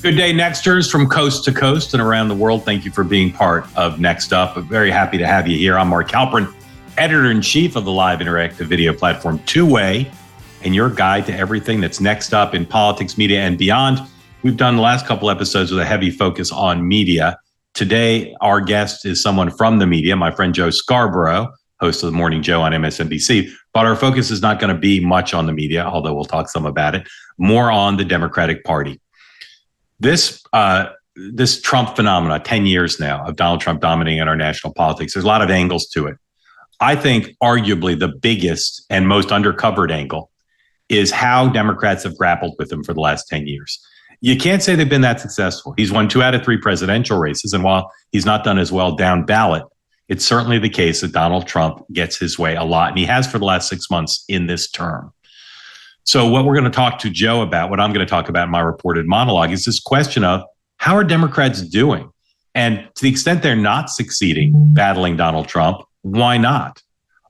Good day, Nexters from coast to coast and around the world. Thank you for being part of Next Up. I'm very happy to have you here. I'm Mark Halperin, editor-in-chief of the live interactive video platform Two Way, and your guide to everything that's next up in politics, media, and beyond. We've done the last couple episodes with a heavy focus on media. Today, our guest is someone from the media, my friend Joe Scarborough, host of The Morning Joe on MSNBC. But our focus is not going to be much on the media, although we'll talk some about it, more on the Democratic Party. This Trump phenomena, 10 years now of Donald Trump dominating our national politics, there's a lot of angles to it. I think arguably the biggest and most undercovered angle is how Democrats have grappled with him for the last 10 years. You can't say they've been that successful. He's won 2 out of 3 presidential races. And while he's not done as well down ballot, it's certainly the case that Donald Trump gets his way a lot. And he has for the last 6 months in this term. So what we're going to talk to Joe about, what I'm going to talk about in my reported monologue, is this question of how are Democrats doing? And to the extent they're not succeeding battling Donald Trump, why not?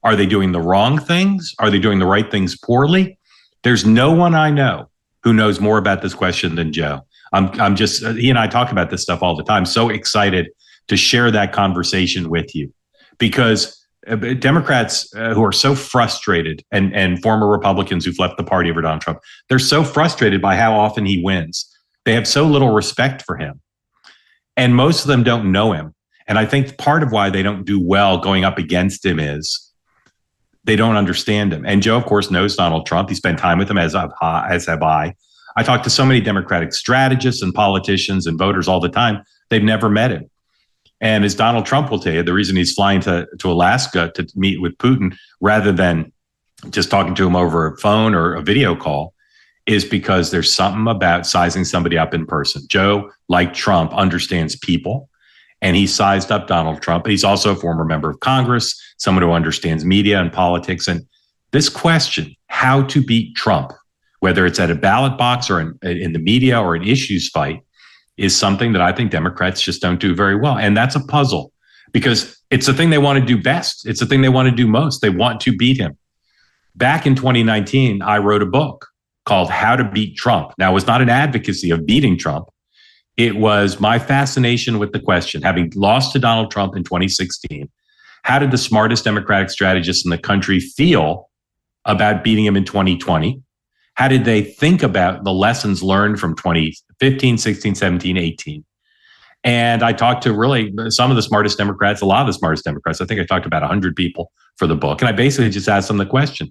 Are they doing the wrong things? Are they doing the right things poorly? There's no one I know who knows more about this question than Joe. I'm just, he and I talk about this stuff all the time. So excited to share that conversation with you because Democrats who are so frustrated and former Republicans who've left the party over Donald Trump, they're so frustrated by how often he wins. They have so little respect for him. And most of them don't know him. And I think part of why they don't do well going up against him is they don't understand him. And Joe, of course, knows Donald Trump. He spent time with him, as have I. I talk to so many Democratic strategists and politicians and voters all the time. They've never met him. And as Donald Trump will tell you, the reason he's flying to Alaska to meet with Putin rather than just talking to him over a phone or a video call is because there's something about sizing somebody up in person. Joe, like Trump, understands people, and he sized up Donald Trump. He's also a former member of Congress, someone who understands media and politics. And this question, how to beat Trump, whether it's at a ballot box or in the media or an issues fight, is something that I think Democrats just don't do very well. And that's a puzzle because it's the thing they want to do best. It's the thing they want to do most. They want to beat him. Back in 2019, I wrote a book called How to Beat Trump. Now, it was not an advocacy of beating Trump. It was my fascination with the question, having lost to Donald Trump in 2016, how did the smartest Democratic strategists in the country feel about beating him in 2020? How did they think about the lessons learned from 2015, 16, 17, 18? And I talked to really some of the smartest Democrats, a lot of the smartest Democrats. I think I talked to about 100 people for the book. And I basically just asked them the question,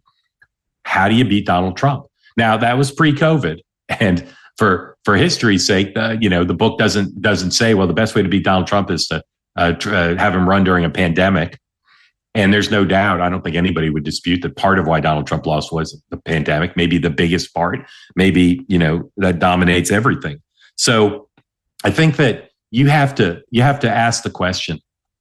how do you beat Donald Trump? Now, that was pre-COVID. And for history's sake, the book doesn't say, well, the best way to beat Donald Trump is to have him run during a pandemic. And there's no doubt, I don't think anybody would dispute that part of why Donald Trump lost was the pandemic, maybe the biggest part, maybe, that dominates everything. So I think that you have to ask the question,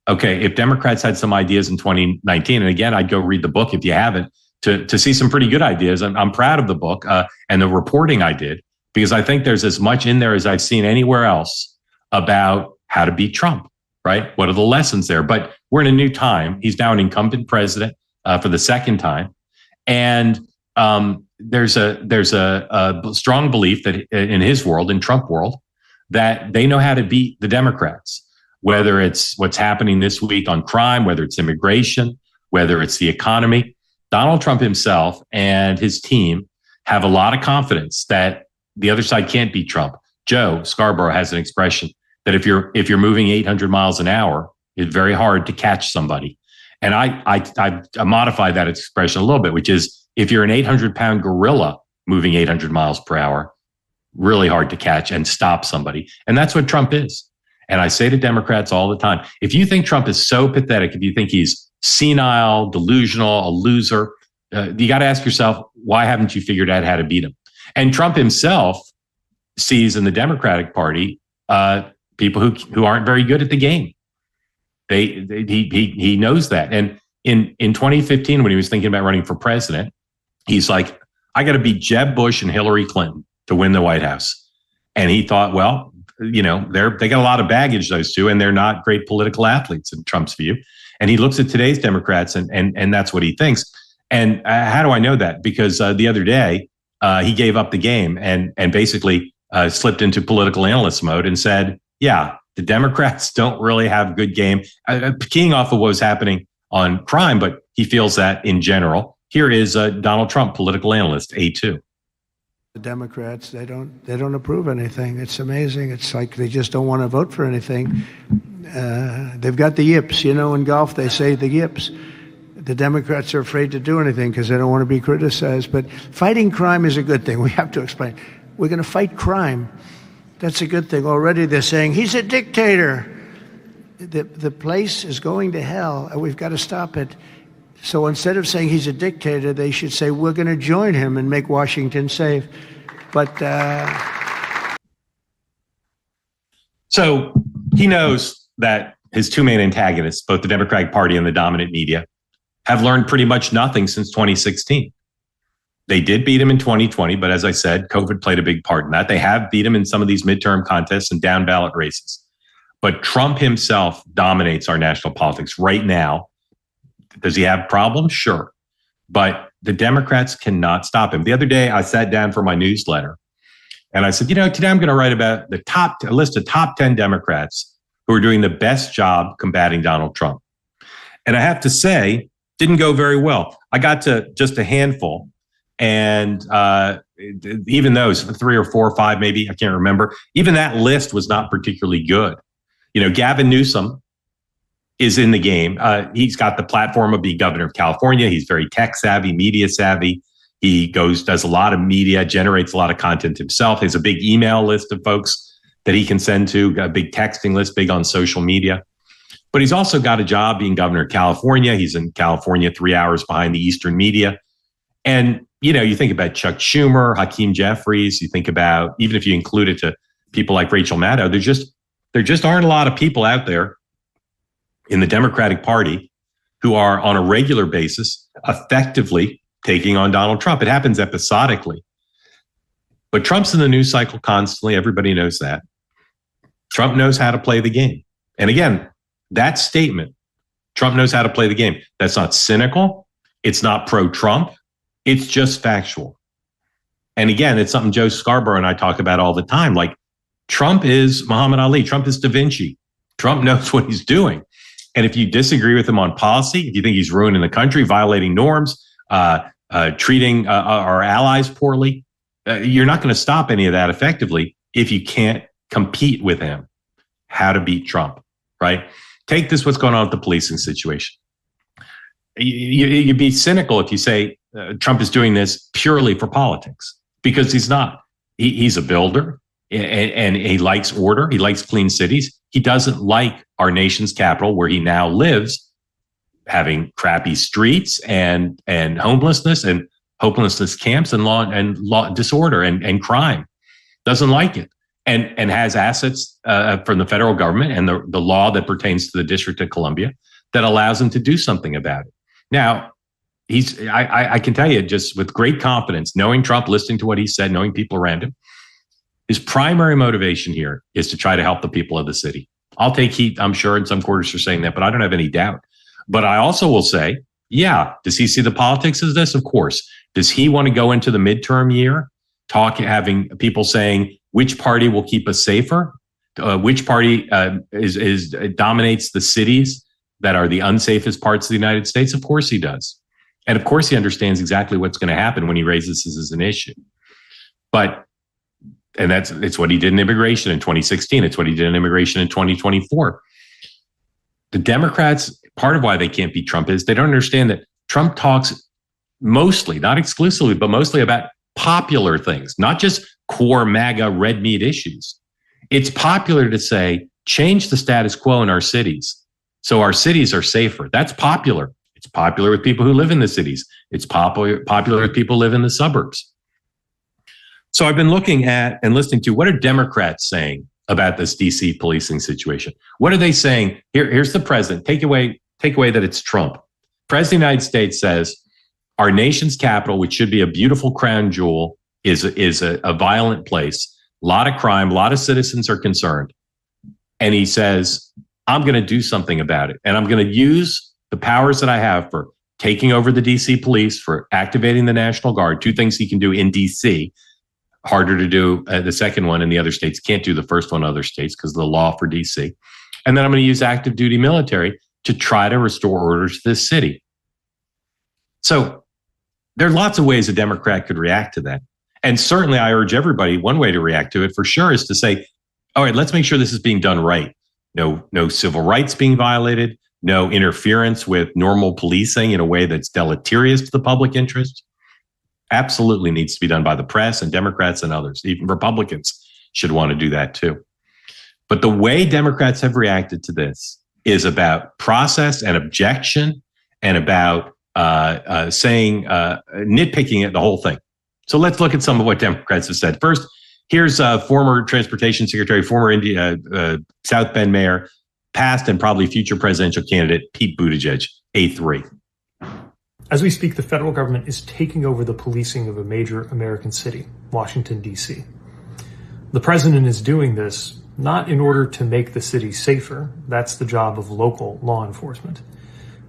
okay, if Democrats had some ideas in 2019, and again, I'd go read the book if you haven't, to see some pretty good ideas. I'm proud of the book and the reporting I did, because I think there's as much in there as I've seen anywhere else about how to beat Trump. Right? What are the lessons there? But we're in a new time. He's now an incumbent president for the second time. And there's a strong belief that in his world, in Trump world, that they know how to beat the Democrats, whether it's what's happening this week on crime, whether it's immigration, whether it's the economy. Donald Trump himself and his team have a lot of confidence that the other side can't beat Trump. Joe Scarborough has an expression that if you're moving 800 miles an hour, it's very hard to catch somebody. And I modify that expression a little bit, which is if you're an 800-pound gorilla moving 800 miles per hour, really hard to catch and stop somebody. And that's what Trump is. And I say to Democrats all the time, if you think Trump is so pathetic, if you think he's senile, delusional, a loser, you got to ask yourself, why haven't you figured out how to beat him? And Trump himself sees in the Democratic Party people who aren't very good at the game. He knows that. And in 2015, when he was thinking about running for president, he's like, I got to beat Jeb Bush and Hillary Clinton to win the White House. And he thought, well, they got a lot of baggage, those two, and they're not great political athletes in Trump's view. And he looks at today's Democrats and that's what he thinks. And how do I know that? Because the other day he gave up the game and basically slipped into political analyst mode and said, yeah, the Democrats don't really have a good game. Keying off of what was happening on crime, but he feels that in general. Here is Donald Trump, political analyst, A2. The Democrats, they don't approve anything. It's amazing. It's like they just don't want to vote for anything. They've got the yips. You know, in golf, they say the yips. The Democrats are afraid to do anything because they don't want to be criticized. But fighting crime is a good thing. We have to explain. We're going to fight crime. That's a good thing. Already they're saying, he's a dictator. The place is going to hell, and we've got to stop it. So instead of saying he's a dictator, they should say, we're going to join him and make Washington safe. But so he knows that his two main antagonists, both the Democratic Party and the dominant media, have learned pretty much nothing since 2016. They did beat him in 2020, but as I said, COVID played a big part in that. They have beat him in some of these midterm contests and down ballot races. But Trump himself dominates our national politics right now. Does he have problems? Sure. But the Democrats cannot stop him. The other day, I sat down for my newsletter and I said, today I'm going to write about a list of top 10 Democrats who are doing the best job combating Donald Trump. And I have to say, didn't go very well. I got to just a handful. And even those, 3 or 4 or 5, maybe, I can't remember, even that list was not particularly good. Gavin Newsom is in the game. He's got the platform of being governor of California. He's very tech savvy, media savvy. He does a lot of media, generates a lot of content himself. He has a big email list of folks that he can send to, a big texting list, big on social media. But he's also got a job being governor of California. He's in California 3 hours behind the Eastern media. And, you think about Chuck Schumer, Hakeem Jeffries, you think about, even if you include it to people like Rachel Maddow, there just aren't a lot of people out there in the Democratic Party who are on a regular basis effectively taking on Donald Trump. It happens episodically. But Trump's in the news cycle constantly. Everybody knows that. Trump knows how to play the game. And again, that statement, Trump knows how to play the game. That's not cynical. It's not pro-Trump. It's just factual. And again, it's something Joe Scarborough and I talk about all the time. Like, Trump is Muhammad Ali. Trump is Da Vinci. Trump knows what he's doing. And if you disagree with him on policy, if you think he's ruining the country, violating norms, treating our allies poorly, you're not going to stop any of that effectively if you can't compete with him. How to beat Trump, right? Take this, what's going on with the policing situation. You'd be cynical if you say Trump is doing this purely for politics, because he's not. He's a builder. And he likes order. He likes clean cities. He doesn't like our nation's capital, where he now lives, having crappy streets and homelessness and hopelessness camps and law disorder and crime. Doesn't like it, and has assets from the federal government and the law that pertains to the District of Columbia that allows him to do something about it. Now, I can tell you just with great confidence, knowing Trump, listening to what he said, knowing people around him, his primary motivation here is to try to help the people of the city. I'll take heat, I'm sure, in some quarters for saying that, but I don't have any doubt. But I also will say, yeah, does he see the politics as this? Of course. Does he want to go into the midterm year, having people saying which party will keep us safer? Which party dominates the cities that are the unsafest parts of the United States? Of course he does. And of course he understands exactly what's going to happen when he raises this as an issue. And it's what he did in immigration in 2016. It's what he did in immigration in 2024. The Democrats, part of why they can't beat Trump is they don't understand that Trump talks mostly, not exclusively, but mostly about popular things, not just core MAGA red meat issues. It's popular to say, change the status quo in our cities so our cities are safer. That's popular. It's popular with people who live in the cities. It's popular with people who live in the suburbs. So I've been looking at and listening to what are Democrats saying about this DC policing situation. What are they saying? Here's the president. Take away that it's Trump. President of the United States says our nation's capital, which should be a beautiful crown jewel, is a violent place. A lot of crime, a lot of citizens are concerned. And he says, I'm going to do something about it. And I'm going to use the powers that I have for taking over the DC police, for activating the National Guard, 2 things he can do in DC, Harder to do the second one, and the other states can't do the first one, other states, because of the law for DC. And then I'm going to use active duty military to try to restore order to this city. So there are lots of ways a Democrat could react to that. And certainly I urge everybody, one way to react to it for sure is to say, all right, let's make sure this is being done right. No civil rights being violated, no interference with normal policing in a way that's deleterious to the public interest. Absolutely needs to be done by the press and Democrats and others. Even Republicans should want to do that too. But the way Democrats have reacted to this is about process and objection and about nitpicking at the whole thing. So let's look at some of what Democrats have said. First, here's former Transportation Secretary, former South Bend Mayor, past and probably future presidential candidate Pete Buttigieg, A3. As we speak, the federal government is taking over the policing of a major American city, Washington, D.C. The president is doing this not in order to make the city safer, that's the job of local law enforcement,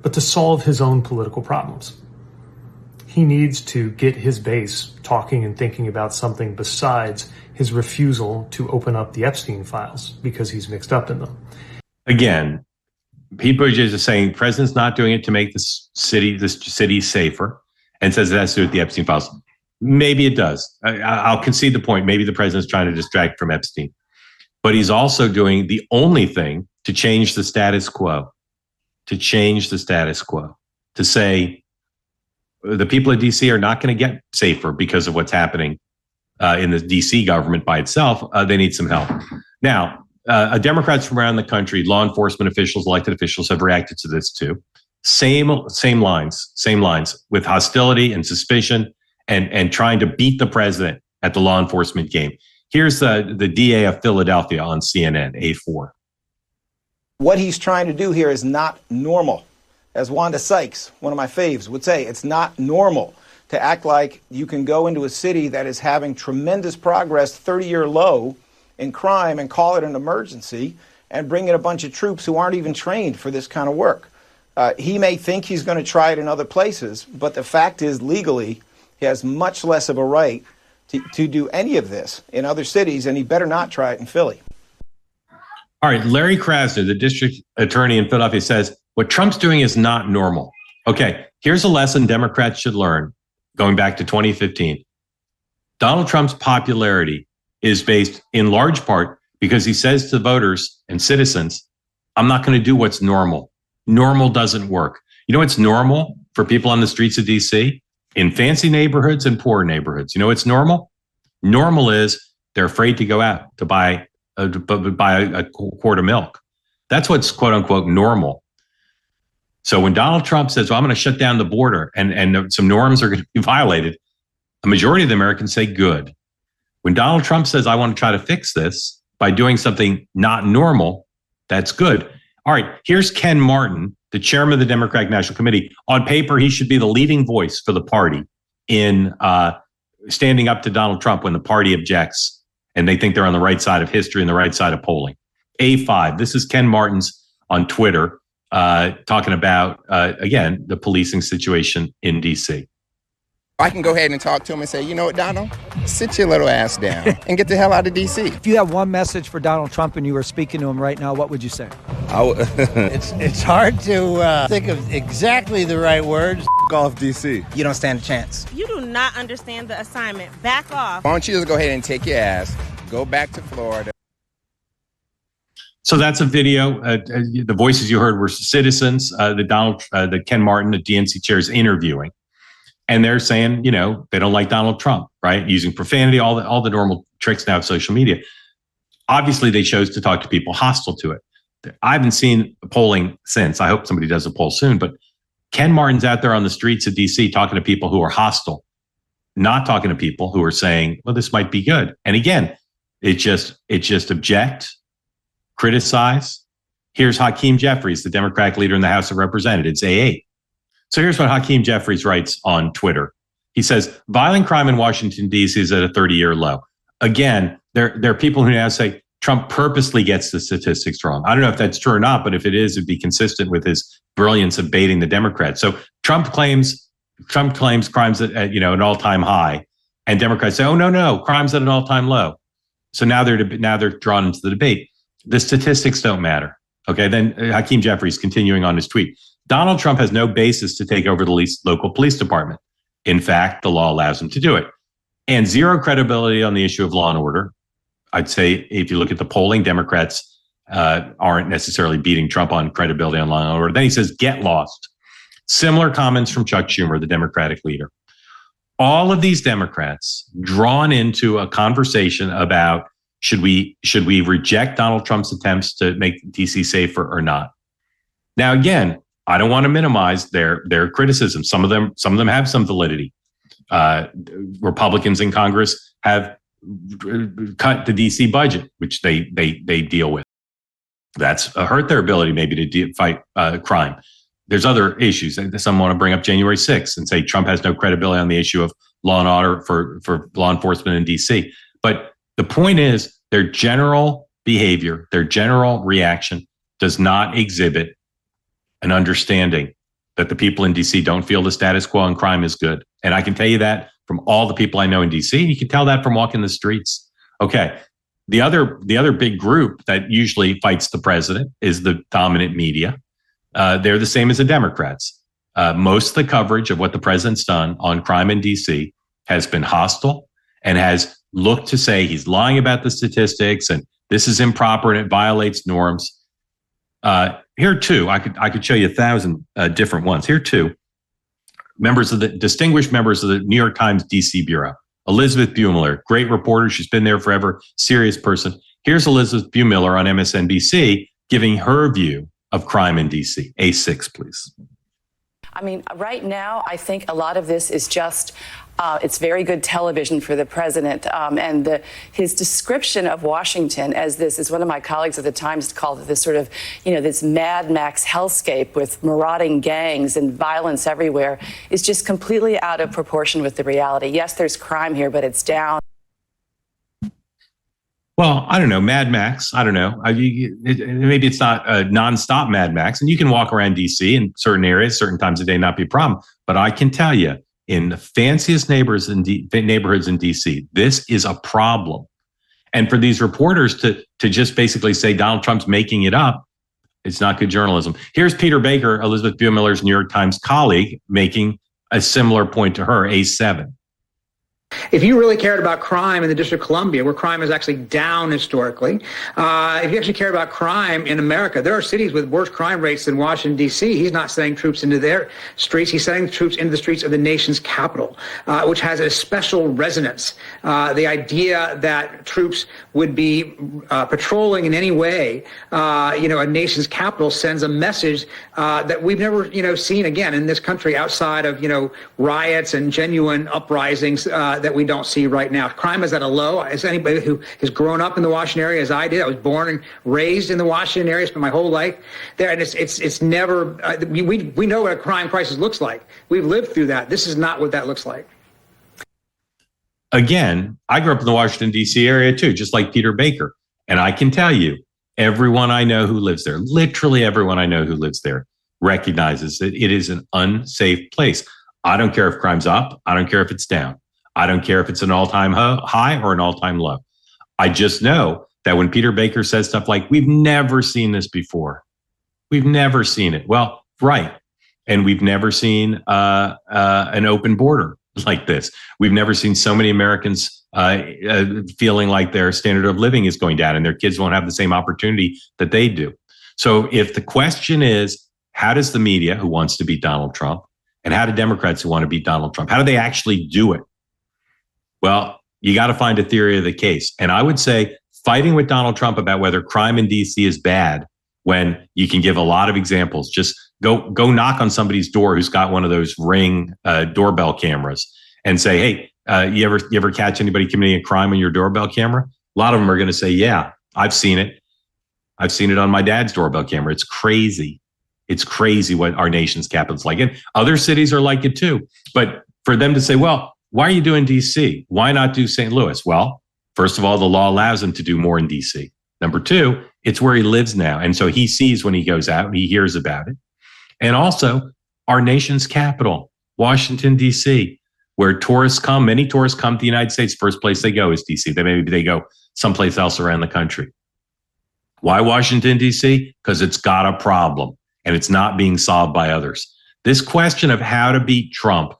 but to solve his own political problems. He needs to get his base talking and thinking about something besides his refusal to open up the Epstein files because he's mixed up in them. Again, Pete Buttigieg is saying the president's not doing it to make this city safer, and says it has to do with the Epstein files. Maybe it does. I'll concede the point. Maybe the president's trying to distract from Epstein. But he's also doing the only thing to change the status quo, to say the people of D.C. are not going to get safer because of what's happening in the D.C. government by itself. They need some help. Now, Democrats from around the country, law enforcement officials, elected officials have reacted to this too. Same lines with hostility and suspicion and trying to beat the president at the law enforcement game. Here's the DA of Philadelphia on CNN, A4. What he's trying to do here is not normal. As Wanda Sykes, one of my faves, would say, it's not normal to act like you can go into a city that is having tremendous progress, 30-year low in crime, and call it an emergency and bring in a bunch of troops who aren't even trained for this kind of work. He may think he's going to try it in other places, but the fact is legally he has much less of a right to do any of this in other cities, and he better not try it in Philly. All right, Larry Krasner, the district attorney in Philadelphia, says what Trump's doing is not normal. Okay, here's a lesson Democrats should learn going back to 2015. Donald Trump's popularity is based in large part because he says to voters and citizens, I'm not going to do what's normal. Normal doesn't work. You know what's normal for people on the streets of DC? In fancy neighborhoods and poor neighborhoods. You know what's normal? Normal is they're afraid to go out to buy a quart of milk. That's what's quote unquote normal. So when Donald Trump says, well, I'm going to shut down the border and some norms are going to be violated, a majority of the Americans say good. When Donald Trump says, I want to try to fix this by doing something not normal, that's good. All right, here's Ken Martin, the chairman of the Democratic National Committee. On paper, he should be the leading voice for the party in standing up to Donald Trump when the party objects and they think they're on the right side of history and the right side of polling. A5, this is Ken Martin's on Twitter talking about, again, the policing situation in D.C. I can go ahead and talk to him and say, you know what, Donald, sit your little ass down and get the hell out of D.C. If you have one message for Donald Trump and you were speaking to him right now, what would you say? It's hard to think of exactly the right words. F*** off D.C. You don't stand a chance. You do not understand the assignment. Back off. Why don't you just go ahead and take your ass, go back to Florida. So that's a video. The voices you heard were citizens, the Ken Martin, the DNC chair, is interviewing. And they're saying, you know, they don't like Donald Trump, right? Using profanity, all the normal tricks now of social media. Obviously, they chose to talk to people hostile to it. I haven't seen polling since. I hope somebody does a poll soon. But Ken Martin's out there on the streets of D.C. talking to people who are hostile, not talking to people who are saying, well, this might be good. And again, it just object, criticize. Here's Hakeem Jeffries, the Democratic leader in the House of Representatives, A8. So here's what Hakeem Jeffries writes on Twitter. He says, violent crime in Washington, D.C. is at a 30-year low. Again, there are people who now say Trump purposely gets the statistics wrong. I don't know if that's true or not, but if it is, it'd be consistent with his brilliance of baiting the Democrats. So Trump claims crimes at an all-time high, And Democrats say, oh, no, crime's at an all-time low. So now they're drawn into the debate. The statistics don't matter. Okay, then Hakeem Jeffries continuing on his tweet. Donald Trump has no basis to take over the local police department. In fact, the law allows him to do it. And zero credibility on the issue of law and order. I'd say if you look at the polling, Democrats aren't necessarily beating Trump on credibility on law and order. Then he says, get lost. Similar comments from Chuck Schumer, the Democratic leader. All of these Democrats drawn into a conversation about should we reject Donald Trump's attempts to make DC safer or not? Now, again, I don't want to minimize their criticism. Some of them have some validity. Republicans in Congress have cut the DC budget, which they deal with. That's hurt their ability maybe to fight crime. There's other issues. Some want to bring up January 6th and say Trump has no credibility on the issue of law and order for law enforcement in DC. But the point is their general behavior, their general reaction does not exhibit an understanding that the people in DC don't feel the status quo and crime is good. And I can tell you that from all the people I know in DC. You can tell that from walking the streets. Okay. The other big group that usually fights the president is the dominant media. They're the same as the Democrats. Most of the coverage of what the president's done on crime in DC has been hostile and has looked to say he's lying about the statistics and this is improper and it violates norms. Here too, I could show you 1,000 different ones. Here too, distinguished members of the New York Times DC bureau. Elizabeth Buemler, great reporter. She's been there forever. Serious person. Here's Elizabeth Buemler on MSNBC giving her view of crime in DC. A6, please. I mean, right now, I think a lot of this is just, it's very good television for the president. And his description of Washington as this, as one of my colleagues at the Times called it, this sort of, this Mad Max hellscape with marauding gangs and violence everywhere, is just completely out of proportion with the reality. Yes, there's crime here, but it's down. Well, I don't know, Mad Max. I don't know. Maybe it's not a nonstop Mad Max, and you can walk around DC in certain areas, certain times of day, not be a problem. But I can tell you, in the fanciest neighborhoods in DC, this is a problem. And for these reporters to just basically say Donald Trump's making it up, it's not good journalism. Here's Peter Baker, Elizabeth Buemler's New York Times colleague, making a similar point to her, A7. If you really cared about crime in the District of Columbia, where crime is actually down historically, if you actually care about crime in America, there are cities with worse crime rates than Washington, D.C. He's not sending troops into their streets. He's sending troops into the streets of the nation's capital, which has a special resonance. The idea that troops would be patrolling in any way, a nation's capital sends a message that we've never, seen again in this country outside of, riots and genuine uprisings that we don't see right now. Crime is at a low. As anybody who has grown up in the Washington area, as I did, I was born and raised in the Washington area, spent my whole life there, and it's never. We know what a crime crisis looks like. We've lived through that. This is not what that looks like. Again, I grew up in the Washington, D.C. area too, just like Peter Baker, and I can tell you, everyone I know who lives there, literally everyone I know who lives there, recognizes that it is an unsafe place. I don't care if crime's up. I don't care if it's down. I don't care if it's an all-time high or an all-time low. I just know that when Peter Baker says stuff like, we've never seen this before. We've never seen it. Well, right. And we've never seen an open border like this. We've never seen so many Americans feeling like their standard of living is going down and their kids won't have the same opportunity that they do. So if the question is, how does the media who wants to beat Donald Trump and how do Democrats who want to beat Donald Trump, how do they actually do it? Well, you got to find a theory of the case. And I would say fighting with Donald Trump about whether crime in DC is bad when you can give a lot of examples. Just go knock on somebody's door who's got one of those Ring doorbell cameras and say, hey, you ever catch anybody committing a crime on your doorbell camera? A lot of them are going to say, yeah, I've seen it. I've seen it on my dad's doorbell camera. It's crazy. It's crazy what our nation's capital is like. And other cities are like it too. But for them to say, well, why are you doing DC? Why not do St. Louis? Well, first of all, the law allows him to do more in DC. Number two, it's where he lives now. And so he sees when he goes out, he hears about it. And also our nation's capital, Washington, DC. where many tourists come to the United States. First place they go is DC. Maybe they go someplace else around the country. Why Washington, D.C.? Because it's got a problem and it's not being solved by others. This question of how to beat Trump,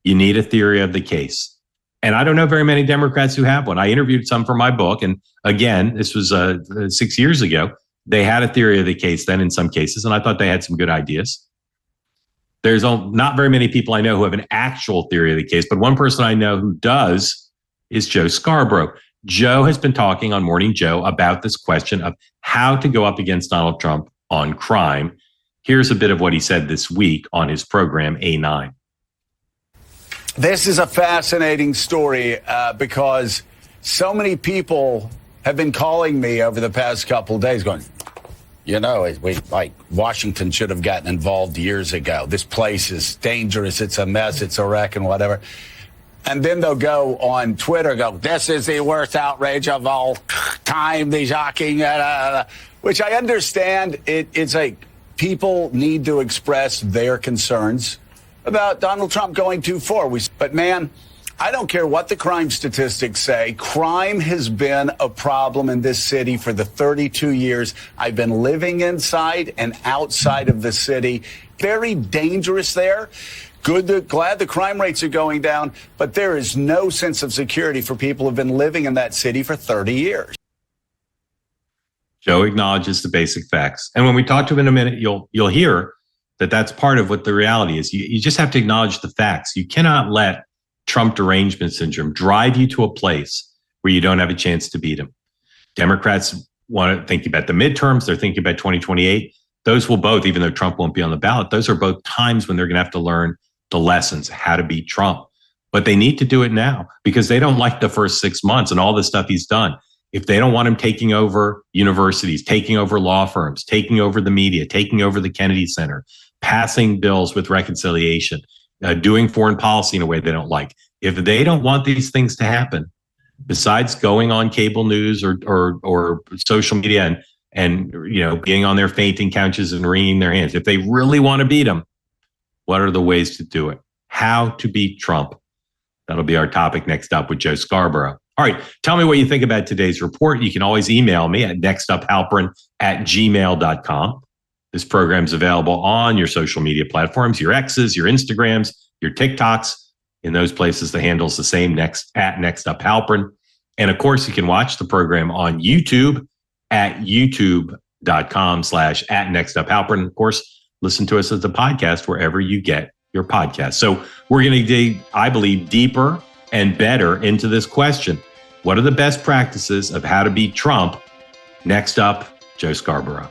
you need a theory of the case. And I don't know very many Democrats who have one. I interviewed some for my book. And again, this was 6 years ago. They had a theory of the case then in some cases, and I thought they had some good ideas. There's not very many people I know who have an actual theory of the case, but one person I know who does is Joe Scarborough. Joe has been talking on Morning Joe about this question of how to go up against Donald Trump on crime. Here's a bit of what he said this week on his program, A9. This is a fascinating story because so many people have been calling me over the past couple of days going, Washington should have gotten involved years ago. This place is dangerous. It's a mess. It's a wreck and whatever. And then they'll go on Twitter, this is the worst outrage of all time, the shocking, which I understand. It's like people need to express their concerns about Donald Trump going too far. But man, I don't care what the crime statistics say. Crime has been a problem in this city for the 32 years I've been living inside and outside of the city. Very dangerous there. Glad the crime rates are going down, but there is no sense of security for people who've been living in that city for 30 years. Joe acknowledges the basic facts. And when we talk to him in a minute, you'll hear that that's part of what the reality is. You just have to acknowledge the facts. You cannot let Trump derangement syndrome drive you to a place where you don't have a chance to beat him. Democrats want to think about the midterms. They're thinking about 2028. Those will both, even though Trump won't be on the ballot, those are both times when they're going to have to learn the lessons, how to beat Trump. But they need to do it now because they don't like the first 6 months and all the stuff he's done. If they don't want him taking over universities, taking over law firms, taking over the media, taking over the Kennedy Center, passing bills with reconciliation, doing foreign policy in a way they don't like. If they don't want these things to happen, besides going on cable news or social media and being on their fainting couches and wringing their hands, if they really want to beat him, what are the ways to do it? How to beat Trump? That'll be our topic next up with Joe Scarborough. All right, tell me what you think about today's report. You can always email me at nextuphalperin@gmail.com. This program's available on your social media platforms, your X's, your Instagrams, your TikToks. In those places, the handle's the same, @nextuphalperin. And of course, you can watch the program on YouTube at youtube.com/@nextuphalperin. Of course, listen to us as a podcast wherever you get your podcast. So we're going to dig, I believe, deeper and better into this question. What are the best practices of how to beat Trump? Next up, Joe Scarborough.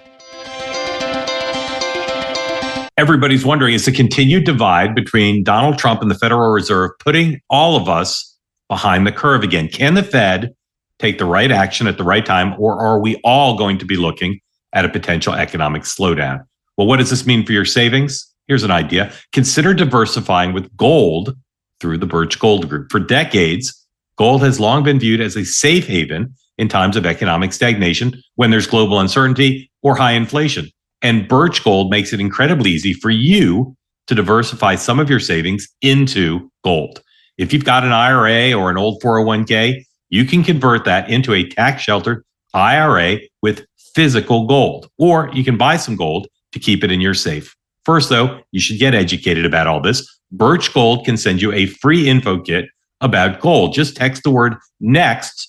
Everybody's wondering, is the continued divide between Donald Trump and the Federal Reserve putting all of us behind the curve again? Can the Fed take the right action at the right time, or are we all going to be looking at a potential economic slowdown? Well, what does this mean for your savings? Here's an idea. Consider diversifying with gold through the Birch Gold Group. For decades, gold has long been viewed as a safe haven in times of economic stagnation, when there's global uncertainty or high inflation. And Birch Gold makes it incredibly easy for you to diversify some of your savings into gold. If you've got an IRA or an old 401k, you can convert that into a tax-sheltered IRA with physical gold, or you can buy some gold to keep it in your safe. First, though, you should get educated about all this. Birch Gold can send you a free info kit about gold. Just text the word NEXT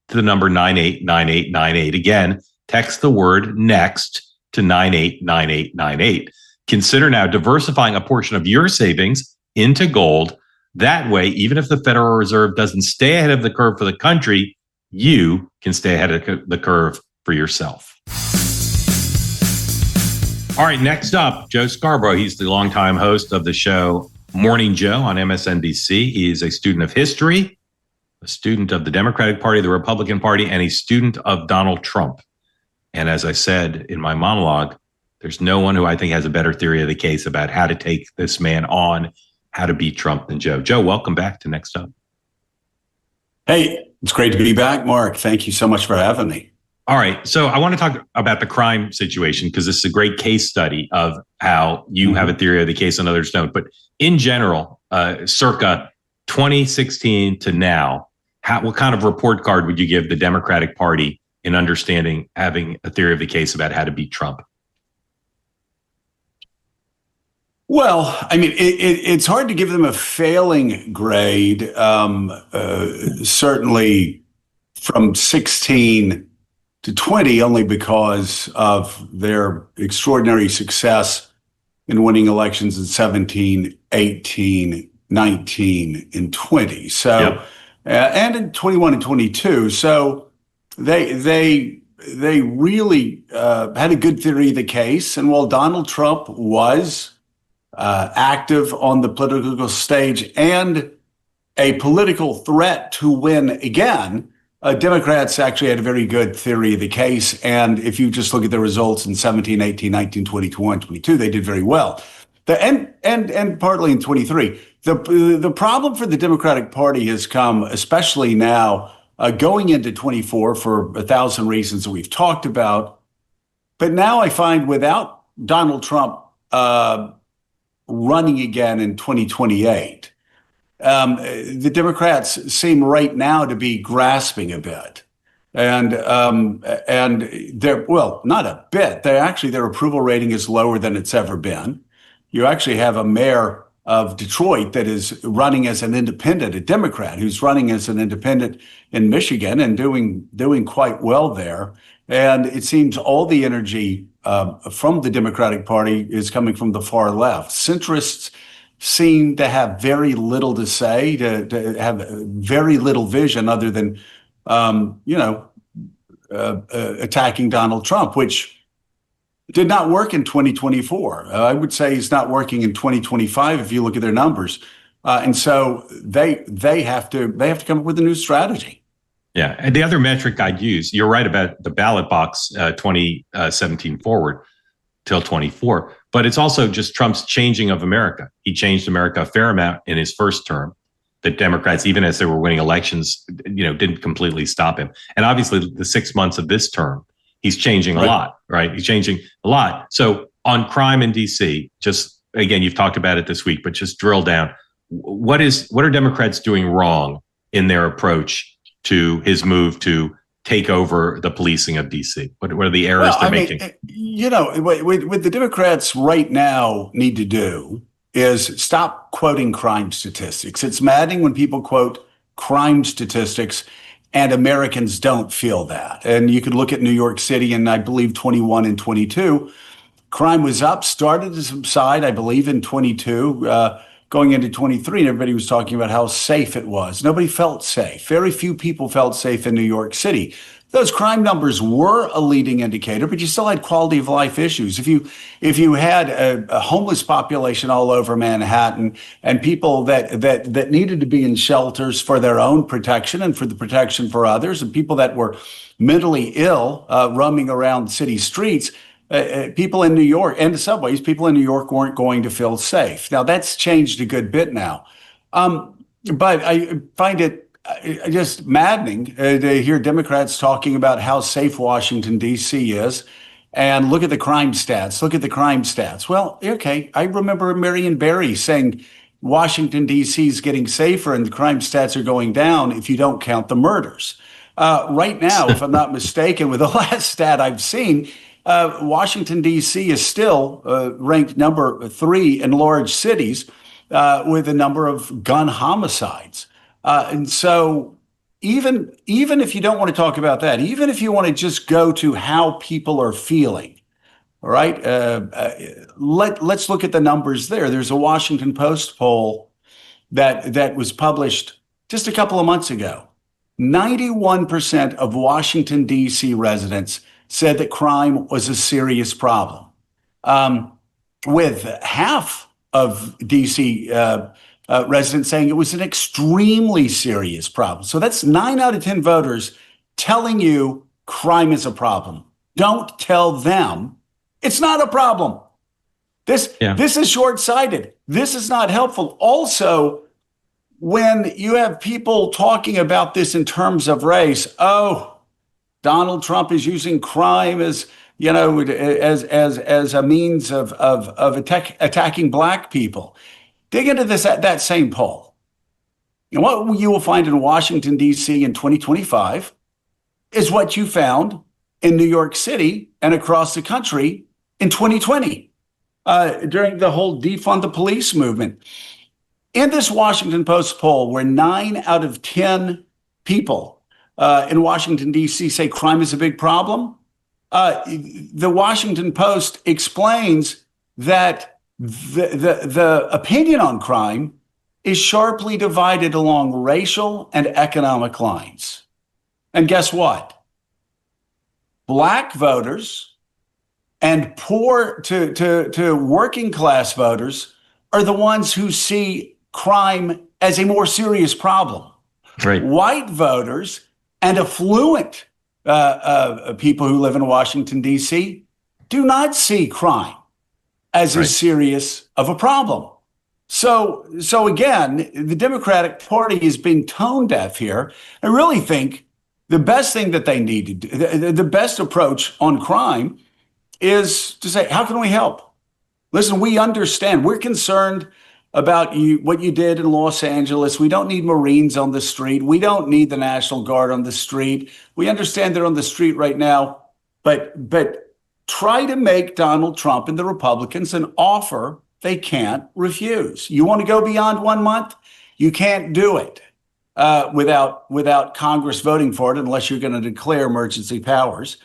to the number 989898. Again, text the word NEXT to 989898. Consider now diversifying a portion of your savings into gold. That way, even if the Federal Reserve doesn't stay ahead of the curve for the country, you can stay ahead of the curve for yourself. All right, next up, Joe Scarborough. He's the longtime host of the show Morning Joe on MSNBC. He is a student of history, a student of the Democratic Party, the Republican Party, and a student of Donald Trump. And as I said in my monologue, there's no one who I think has a better theory of the case about how to take this man on, how to beat Trump than Joe. Joe, welcome back to Next Up. Hey, it's great to be back, Mark. Thank you so much for having me. All right. So I want to talk about the crime situation because this is a great case study of how you have a theory of the case and others don't. But in general, circa 2016 to now, what kind of report card would you give the Democratic Party in understanding, having a theory of the case about how to beat Trump? Well, I mean, it's hard to give them a failing grade. Certainly from 16 to 20, only because of their extraordinary success in winning elections in 17, 18, 19, and 20. So, yep. And in 21 and 22. So they really had a good theory of the case. And while Donald Trump was active on the political stage and a political threat to win again, Democrats actually had a very good theory of the case. And if you just look at the results in 17, 18, 19, 20, 21, 22, they did very well. And partly in 23. The problem for the Democratic Party has come, especially now, going into 24 for 1,000 reasons that we've talked about. But now I find without Donald Trump running again in 2028, the Democrats seem right now to be grasping a bit. And they're, well, not a bit. Their approval rating is lower than it's ever been. You actually have a mayor of Detroit that is running as an independent, a Democrat who's running as an independent in Michigan and doing quite well there. And it seems all the energy from the Democratic Party is coming from the far left. Centrists seem to have very little to say, to have very little vision other than, attacking Donald Trump, which did not work in 2024. I would say it's not working in 2025 if you look at their numbers. And so they have to come up with a new strategy. Yeah. And the other metric I'd use, you're right about the ballot box 2017 forward till 24, but it's also just Trump's changing of America. He changed America a fair amount in his first term. The Democrats, even as they were winning elections, didn't completely stop him. And obviously the 6 months of this term, he's changing a lot, right? He's changing a lot. So on crime in DC, just again, you've talked about it this week, but just drill down. What are Democrats doing wrong in their approach to his move to take over the policing of DC? What are the errors they're making? What the Democrats right now need to do is stop quoting crime statistics. It's maddening when people quote crime statistics and Americans don't feel that. And you could look at New York City in, I believe, 21 and 22. Crime was up, started to subside, I believe, in 22, going into 23, and everybody was talking about how safe it was. Nobody felt safe. Very few people felt safe in New York City. Those crime numbers were a leading indicator, but you still had quality of life issues. If you had a homeless population all over Manhattan and people that needed to be in shelters for their own protection and for the protection for others, and people that were mentally ill roaming around city streets, people in New York and the subways, people in New York weren't going to feel safe. Now that's changed a good bit now, but I find it just maddening to hear Democrats talking about how safe Washington, D.C. is. And look at the crime stats. Look at the crime stats. Well, okay, I remember Marion Barry saying Washington, D.C. is getting safer and the crime stats are going down if you don't count the murders. Right now, if I'm not mistaken, with the last stat I've seen, Washington, D.C. is still ranked number 3 in large cities with a number of gun homicides. And so even if you don't want to talk about that, even if you want to just go to how people are feeling, all right, let's look at the numbers there. There's a Washington Post poll that was published just a couple of months ago. 91% of Washington, D.C. residents said that crime was a serious problem, with half of D.C. Residents saying it was an extremely serious problem. So that's 9 out of 10 voters telling you crime is a problem. Don't tell them it's not a problem. This is short-sighted. This is not helpful. Also, when you have people talking about this in terms of race, Donald Trump is using crime as a means of attacking black people. Dig into that same poll. And what you will find in Washington, D.C. in 2025 is what you found in New York City and across the country in 2020 during the whole defund the police movement. In this Washington Post poll, where 9 out of 10 people in Washington, D.C. say crime is a big problem, the Washington Post explains that the opinion on crime is sharply divided along racial and economic lines. And guess what? Black voters and poor to working class voters are the ones who see crime as a more serious problem. Right. White voters and affluent people who live in Washington, D.C. do not see crime as as serious of a problem. So again, the Democratic Party is being tone deaf here. I really think the best thing that they need to do, the best approach on crime is to say, how can we help? Listen, we understand. We're concerned about what you did in Los Angeles. We don't need Marines on the street. We don't need the National Guard on the street. We understand they're on the street right now, but try to make Donald Trump and the Republicans an offer they can't refuse. You want to go beyond 1 month? You can't do it without Congress voting for it unless you're going to declare emergency powers,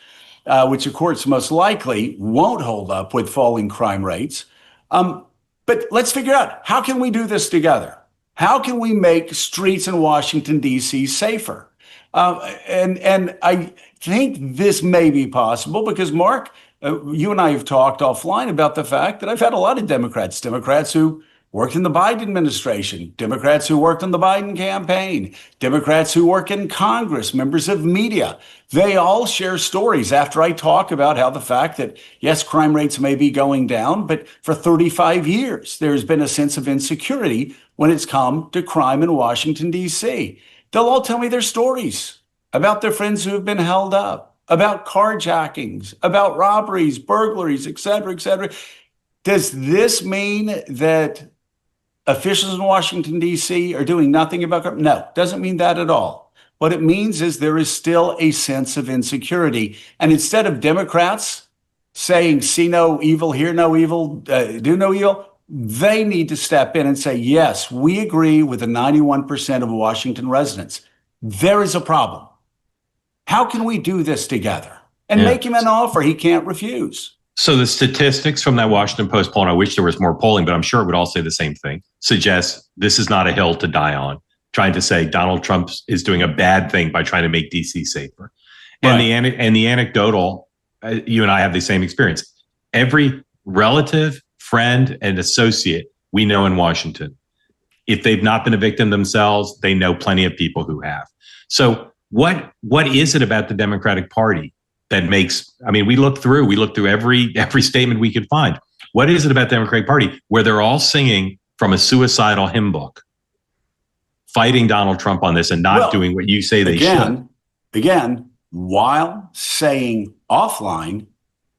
which of course most likely won't hold up with falling crime rates. But let's figure out, how can we do this together? How can we make streets in Washington, D.C. safer? And I think this may be possible because, Mark, you and I have talked offline about the fact that I've had a lot of Democrats who worked in the Biden administration, Democrats who worked on the Biden campaign, Democrats who work in Congress, members of media. They all share stories after I talk about how the fact that, yes, crime rates may be going down, but for 35 years, there's been a sense of insecurity when it's come to crime in Washington, D.C. They'll all tell me their stories about their friends who have been held up, about carjackings, about robberies, burglaries, et cetera, et cetera. Does this mean that officials in Washington, D.C. are doing nothing about crime? No, doesn't mean that at all. What it means is there is still a sense of insecurity. And instead of Democrats saying, see no evil, hear no evil, do no evil, they need to step in and say, yes, we agree with the 91% of Washington residents. There is a problem. How can we do this together and make him an offer he can't refuse? So the statistics from that Washington Post poll, and I wish there was more polling, but I'm sure it would all say the same thing, suggests this is not a hill to die on, trying to say Donald Trump is doing a bad thing by trying to make D.C. safer. Right. And the anecdotal, you and I have the same experience. Every relative, friend, and associate we know in Washington, if they've not been a victim themselves, they know plenty of people who have. So what is it about the Democratic Party that makes, I mean, we looked through every statement we could find. What is it about the Democratic Party where they're all singing from a suicidal hymn book, fighting Donald Trump on this and not doing what you say they should? Again, while saying offline,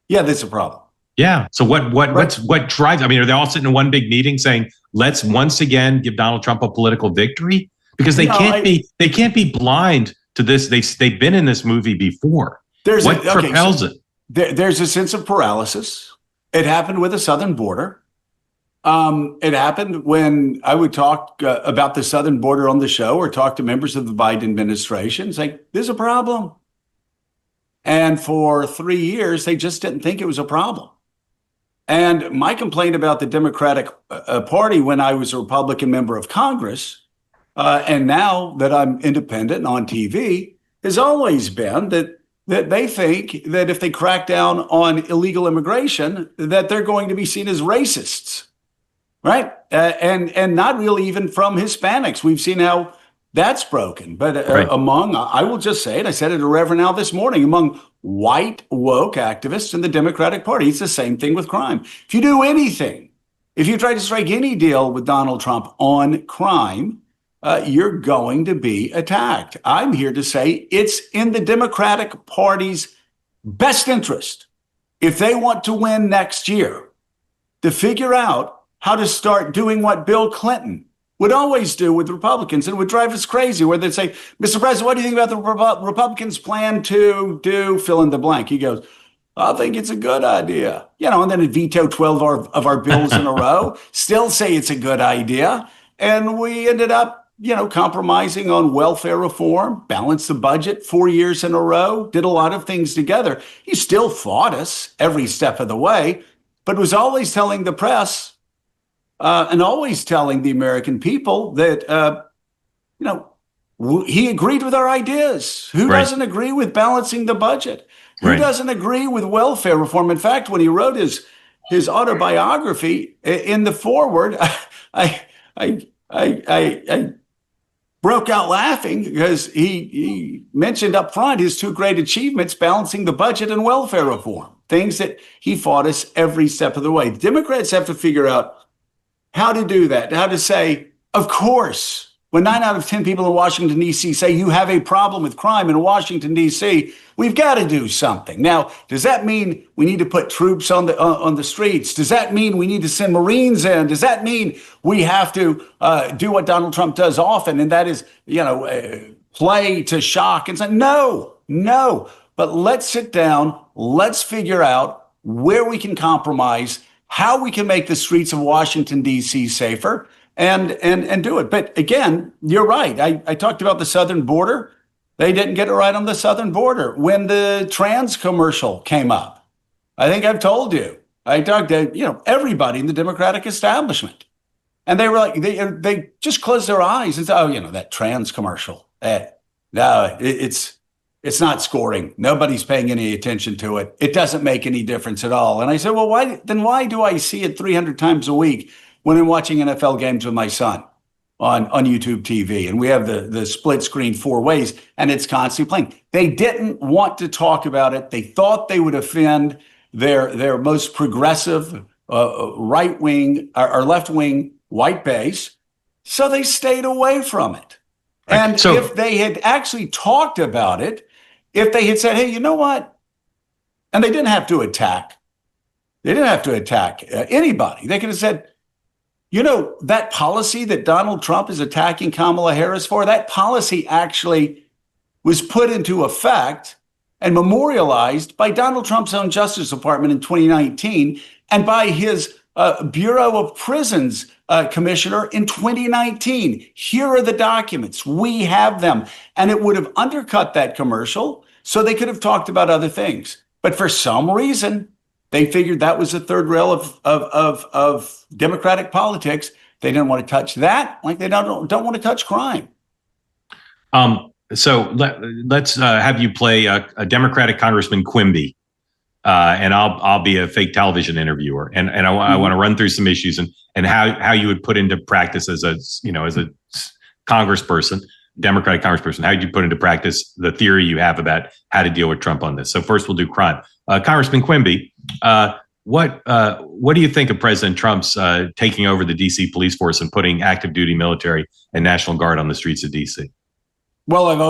there's a problem. Yeah. So what drives, I mean, are they all sitting in one big meeting saying, let's once again give Donald Trump a political victory? Because they can't be blind to this. They've been in this movie before. What propels it? There's a sense of paralysis. It happened with the southern border. It happened when I would talk about the southern border on the show or talk to members of the Biden administration. It's like, there's a problem. And for 3 years, they just didn't think it was a problem. And my complaint about the Democratic Party when I was a Republican member of Congress, and now that I'm independent on TV, has always been that they think that if they crack down on illegal immigration, that they're going to be seen as racists, right? And not really even from Hispanics. We've seen how that's broken. But among, I will just say it, I said it to Reverend Al this morning, among white woke activists in the Democratic Party, it's the same thing with crime. If you do anything, if you try to strike any deal with Donald Trump on crime, you're going to be attacked. I'm here to say it's in the Democratic Party's best interest, if they want to win next year, to figure out how to start doing what Bill Clinton would always do with Republicans. And it would drive us crazy, where they'd say, Mr. President, what do you think about the Republicans' plan to do fill in the blank? He goes, I think it's a good idea. And then he'd veto 12 of our bills in a row, still say it's a good idea. And we ended up, compromising on welfare reform, balanced the budget 4 years in a row, did a lot of things together. He still fought us every step of the way, but was always telling the press and always telling the American people that, he agreed with our ideas. Who doesn't agree with balancing the budget? Who doesn't agree with welfare reform? In fact, when he wrote his autobiography, in the foreword, I broke out laughing because he mentioned up front his two great achievements, balancing the budget and welfare reform, things that he fought us every step of the way. Democrats have to figure out how to do that, how to say, of course, when 9 out of 10 people in Washington, D.C. say you have a problem with crime in Washington, D.C., we've got to do something. Now, does that mean we need to put troops on the streets? Does that mean we need to send Marines in? Does that mean we have to do what Donald Trump does often, and that is, play to shock and say, no. But let's sit down. Let's figure out where we can compromise, how we can make the streets of Washington, D.C. safer, and do it. But again, you're right. I talked about the southern border. They didn't get it right on the southern border. When the trans commercial came up, I think I've told you, I talked to, everybody in the Democratic establishment. And they were like, they just closed their eyes and said, oh, that trans commercial. No, it's not scoring. Nobody's paying any attention to it. It doesn't make any difference at all. And I said, well, why do I see it 300 times a week when I'm watching NFL games with my son on YouTube TV? And we have the split screen 4 ways, and it's constantly playing. They didn't want to talk about it. They thought they would offend their most progressive right wing or left wing white base. So they stayed away from it. And if they had actually talked about it, if they had said, hey, you know what? And they didn't have to attack. They didn't have to attack anybody. They could have said, that policy that Donald Trump is attacking Kamala Harris for, that policy actually was put into effect and memorialized by Donald Trump's own Justice Department in 2019 and by his Bureau of Prisons commissioner in 2019. Here are the documents. We have them. And it would have undercut that commercial, so they could have talked about other things. But for some reason, they figured that was the third rail of Democratic politics. They didn't want to touch that, like they don't want to touch crime. So let's have you play a Democratic Congressman Quimby, and I'll be a fake television interviewer, and I want to run through some issues and how you would put into practice as a congressperson, Democratic congressperson, how you put into practice the theory you have about how to deal with Trump on this. So first, we'll do crime. Congressman Quimby, what do you think of President Trump's taking over the D.C. police force and putting active duty military and National Guard on the streets of D.C.? Well, I've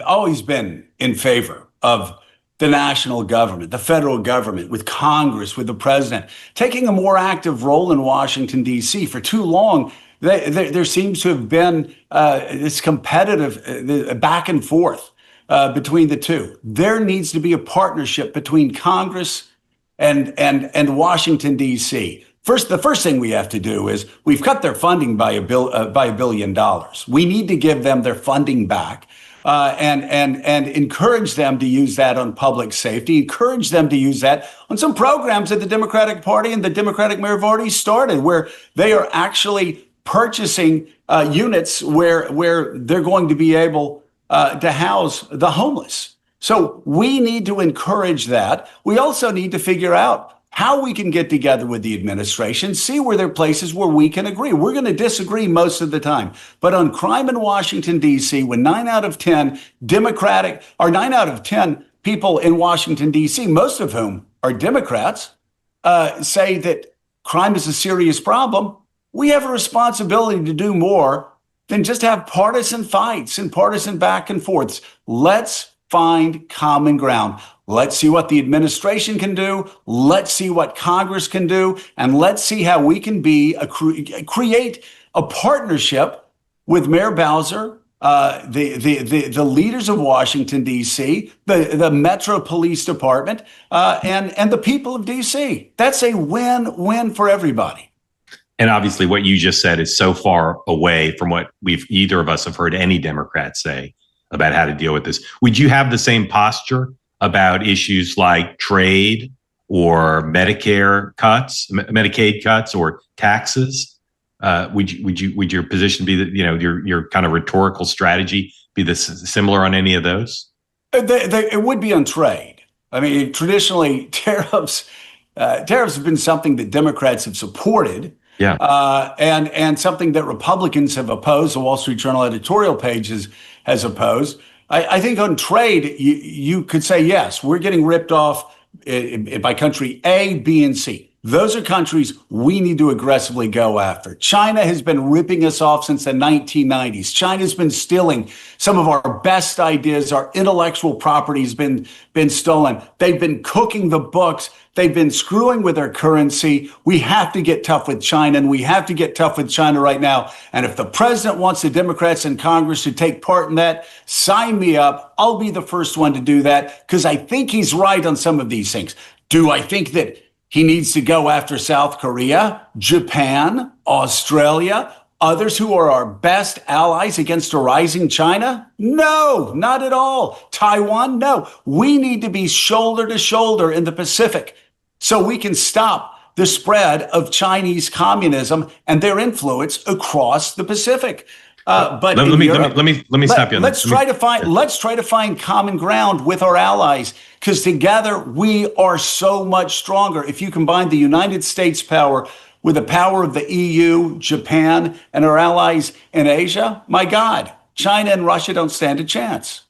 always been in favor of the national government, the federal government, with Congress, with the president, taking a more active role in Washington, D.C. For too long, there seems to have been this competitive back and forth between the two. There needs to be a partnership between Congress and Washington, D.C. The first thing we have to do is we've cut their funding by $1 billion. We need to give them their funding back and encourage them to use that on public safety, encourage them to use that on some programs that the Democratic Party and the Democratic mayor have already started, where they are actually purchasing units where they're going to be able to house the homeless. So we need to encourage that. We also need to figure out how we can get together with the administration, see where there are places where we can agree. We're going to disagree most of the time. But on crime in Washington, D.C., when 9 out of 10 people in Washington, D.C., most of whom are Democrats, say that crime is a serious problem, we have a responsibility to do more than just have partisan fights and partisan back and forths. Let's find common ground. Let's see what the administration can do. Let's see what Congress can do. And let's see how we can create a partnership with Mayor Bowser, the leaders of Washington, D.C., the Metro Police Department, and the people of D.C. That's a win-win for everybody. And obviously what you just said is so far away from what either of us have heard any Democrat say about how to deal with this. Would you have the same posture about issues like trade or Medicaid cuts or taxes? Would your position be that, your kind of rhetorical strategy be similar on any of those? It would be on trade. I mean, traditionally, tariffs have been something that Democrats have supported. Yeah. And something that Republicans have opposed. The Wall Street Journal editorial page has opposed. I think on trade, you could say, yes, we're getting ripped off by country A, B, and C. Those are countries we need to aggressively go after. China has been ripping us off since the 1990s. China's been stealing some of our best ideas. Our intellectual property has been stolen. They've been cooking the books. They've been screwing with our currency. We have to get tough with China, and we have to get tough with China right now. And if the president wants the Democrats in Congress to take part in that, sign me up. I'll be the first one to do that because I think he's right on some of these things. Do I think that he needs to go after South Korea, Japan, Australia, others who are our best allies against a rising China? No, not at all. Taiwan? No. We need to be shoulder to shoulder in the Pacific so we can stop the spread of Chinese communism and their influence across the Pacific. But let me stop you. Let's try to find common ground with our allies, because together we are so much stronger. If you combine the United States power with the power of the EU, Japan, and our allies in Asia, my God, China and Russia don't stand a chance.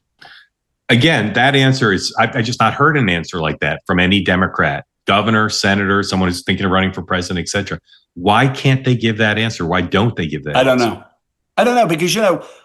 Again, that answer is, I just not heard an answer like that from any Democrat, governor, senator, someone who's thinking of running for president, et cetera. Why can't they give that answer? Why don't they give that answer? I don't know, because,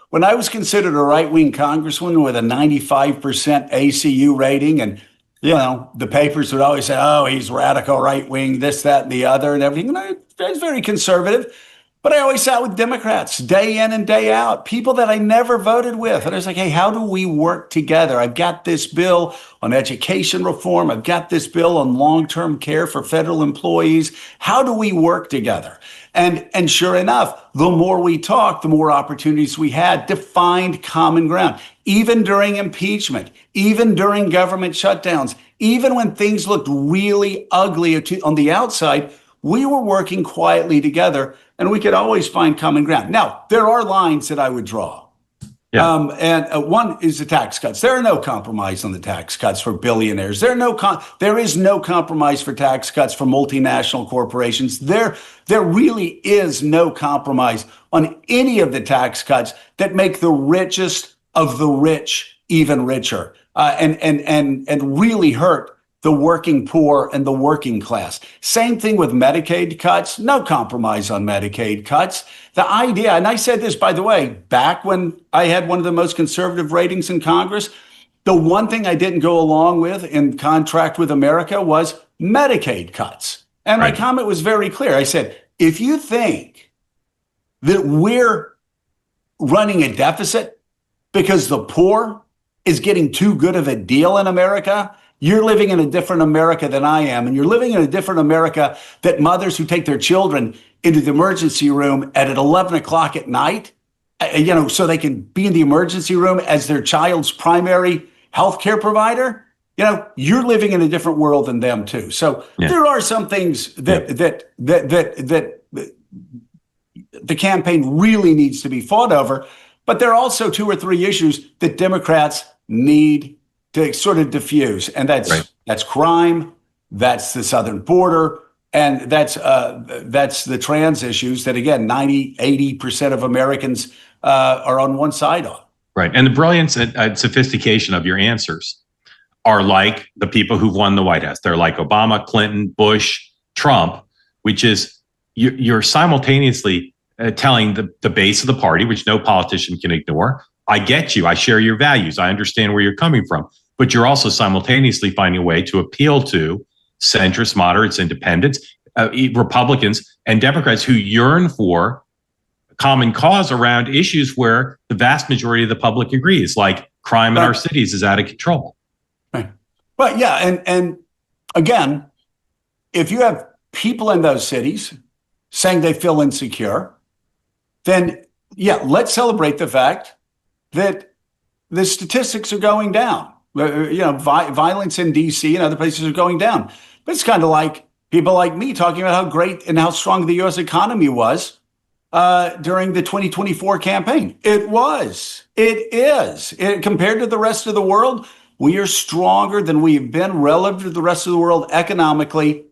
when I was considered a right-wing congressman with a 95% ACU rating, and, the papers would always say, oh, he's radical right-wing, this, that, and the other, and everything. And I was very conservative, but I always sat with Democrats day in and day out, people that I never voted with. And I was like, hey, how do we work together? I've got this bill on education reform. I've got this bill on long-term care for federal employees. How do we work together? And sure enough, the more we talked, the more opportunities we had to find common ground, even during impeachment, even during government shutdowns, even when things looked really ugly on the outside, we were working quietly together and we could always find common ground. Now, there are lines that I would draw. Yeah. One is the tax cuts. There are no compromise on the tax cuts for billionaires. There is no compromise for tax cuts for multinational corporations. There really is no compromise on any of the tax cuts that make the richest of the rich even richer, and really hurt the working poor and the working class. Same thing with Medicaid cuts. No compromise on Medicaid cuts. The idea, and I said this, by the way, back when I had one of the most conservative ratings in Congress, the one thing I didn't go along with in Contract with America was Medicaid cuts. And my comment was very clear. I said, if you think that we're running a deficit because the poor is getting too good of a deal in America, you're living in a different America than I am. And you're living in a different America that mothers who take their children into the emergency room at 11 o'clock at night, so they can be in the emergency room as their child's primary healthcare provider. You're living in a different world than them too. So there are some things that the campaign really needs to be fought over, but there are also 2 or 3 issues that Democrats need to sort of diffuse, and that's crime, that's the southern border, and that's the trans issues that, again, 80% of Americans are on one side on. Right, and the brilliance and sophistication of your answers are like the people who've won the White House. They're like Obama, Clinton, Bush, Trump, which is you're simultaneously telling the base of the party, which no politician can ignore, I get you. I share your values. I understand where you're coming from. But you're also simultaneously finding a way to appeal to centrist, moderates, independents, Republicans, and Democrats who yearn for common cause around issues where the vast majority of the public agrees, like crime in our cities is out of control. Right. Well, yeah. And again, if you have people in those cities saying they feel insecure, then yeah, let's celebrate the fact that the statistics are going down. Violence in DC and other places are going down. But it's kind of like people like me talking about how great and how strong the U.S. economy was during the 2024 campaign. It was. It is. Compared to the rest of the world, we are stronger than we've been relative to the rest of the world economically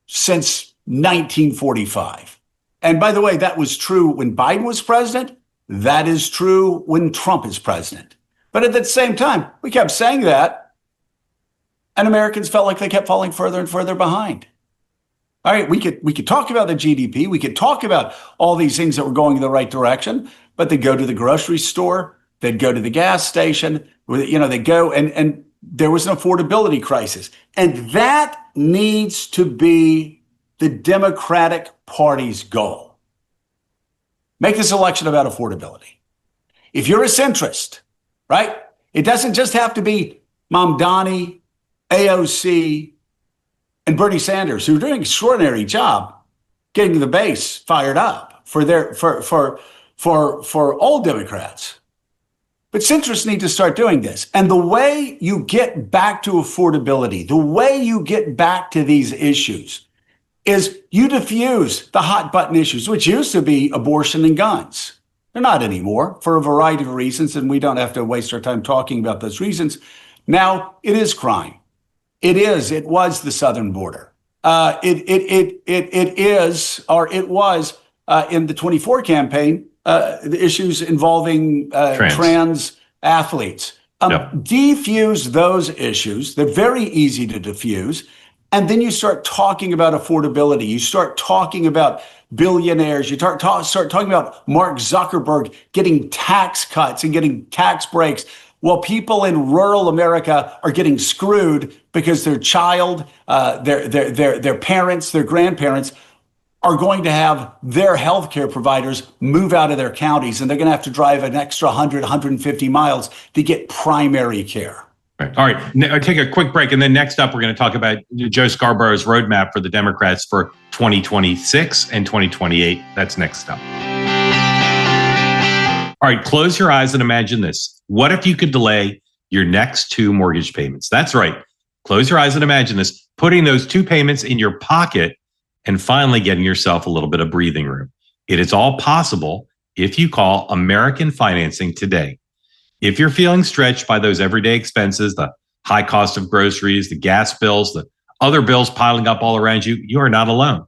since 1945. And by the way, that was true when Biden was president. That is true when Trump is president. But at the same time, we kept saying that, and Americans felt like they kept falling further and further behind. All right, we could talk about the GDP, we could talk about all these things that were going in the right direction, but they go to the grocery store, they'd go to the gas station, they go, and there was an affordability crisis. And that needs to be the Democratic Party's goal. Make this election about affordability. If you're a centrist, right, it doesn't just have to be Mamdani, AOC, and Bernie Sanders, who are doing an extraordinary job getting the base fired up for all Democrats. But centrists need to start doing this. And the way you get back to affordability, the way you get back to these issues is you diffuse the hot button issues, which used to be abortion and guns. They're not anymore for a variety of reasons, and we don't have to waste our time talking about those reasons. Now it is crime. It was the southern border. It was in the 24 campaign, the issues involving trans athletes. Defuse those issues. They're very easy to diffuse. And then you start talking about affordability. You start talking about billionaires. You start talking about Mark Zuckerberg getting tax cuts and getting tax breaks, while people in rural America are getting screwed because their child, their parents, their grandparents are going to have their healthcare providers move out of their counties, and they're going to have to drive an extra 100, 150 miles to get primary care. All right. I'll take a quick break. And then next up, we're going to talk about Joe Scarborough's roadmap for the Democrats for 2026 and 2028. That's next up. All right. Close your eyes and imagine this. What if you could delay your next 2 mortgage payments? That's right. Close your eyes and imagine this, putting those 2 payments in your pocket and finally getting yourself a little bit of breathing room. It is all possible if you call American Financing today. If you're feeling stretched by those everyday expenses, the high cost of groceries, the gas bills, the other bills piling up all around you, you are not alone.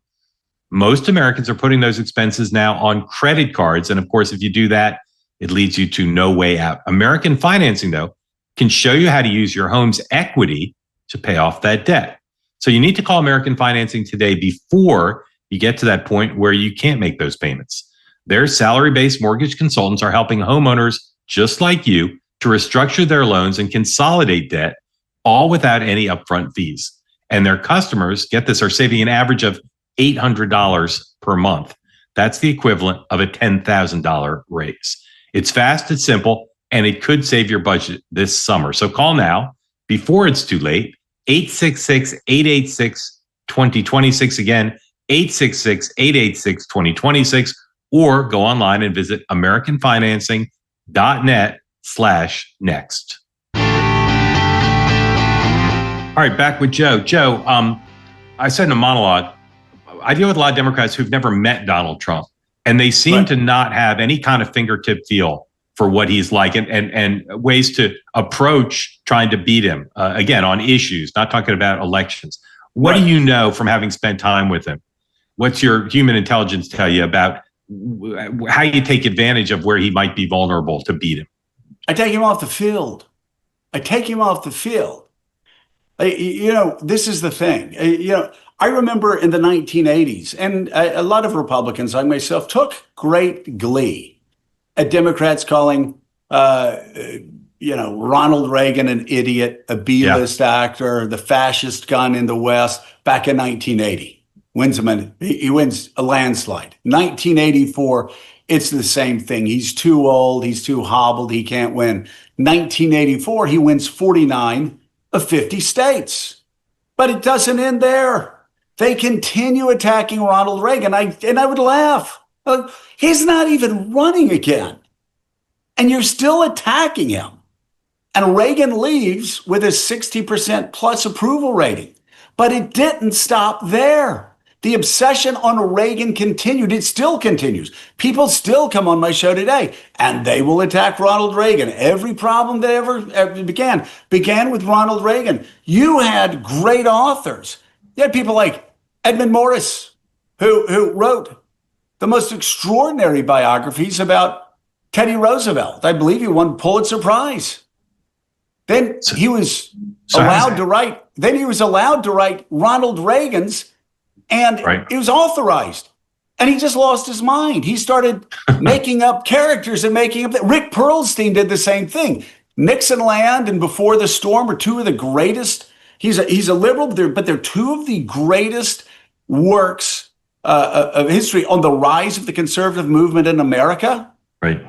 Most Americans are putting those expenses now on credit cards. And of course, if you do that, it leads you to no way out. American Financing, though, can show you how to use your home's equity to pay off that debt. So you need to call American Financing today before you get to that point where you can't make those payments. Their salary-based mortgage consultants are helping homeowners just like you to restructure their loans and consolidate debt, all without any upfront fees. And their customers, get this, are saving an average of $800 per month. That's the equivalent of a $10,000 raise. It's fast, it's simple, and it could save your budget this summer. So call now before it's too late. 866-886-2026. Again, 866-886-2026, or go online and visit americanfinancing.net/next. All right, back with Joe. Joe, I said in a monologue, I deal with a lot of Democrats who've never met Donald Trump, and they seem to not have any kind of fingertip feel for what he's like and ways to approach trying to beat him, again, on issues, not talking about elections. What do you know from having spent time with him? What's your human intelligence tell you about how you take advantage of where he might be vulnerable to beat him? I take him off the field. This is the thing. I remember in the 1980s, and a lot of Republicans like myself took great glee at Democrats calling, Ronald Reagan an idiot, a B-list actor, the fascist gun in the West back in 1980. He wins a landslide. 1984, it's the same thing. He's too old. He's too hobbled. He can't win. 1984, he wins 49 of 50 states. But it doesn't end there. They continue attacking Ronald Reagan. I would laugh. He's not even running again. And you're still attacking him. And Reagan leaves with a 60% plus approval rating. But it didn't stop there. The obsession on Reagan continued. It still continues. People still come on my show today, and they will attack Ronald Reagan. Every problem that ever began with Ronald Reagan. You had great authors. You had people like Edmund Morris, who wrote the most extraordinary biographies about Teddy Roosevelt. I believe he won Pulitzer Prize. Then he was allowed to write. Then he was allowed to write Ronald Reagan's, and it was authorized. And he just lost his mind. He started making up characters and making up. Rick Perlstein did the same thing. Nixonland and Before the Storm are two of the greatest. He's a liberal, but they're two of the greatest works of history on the rise of the conservative movement in America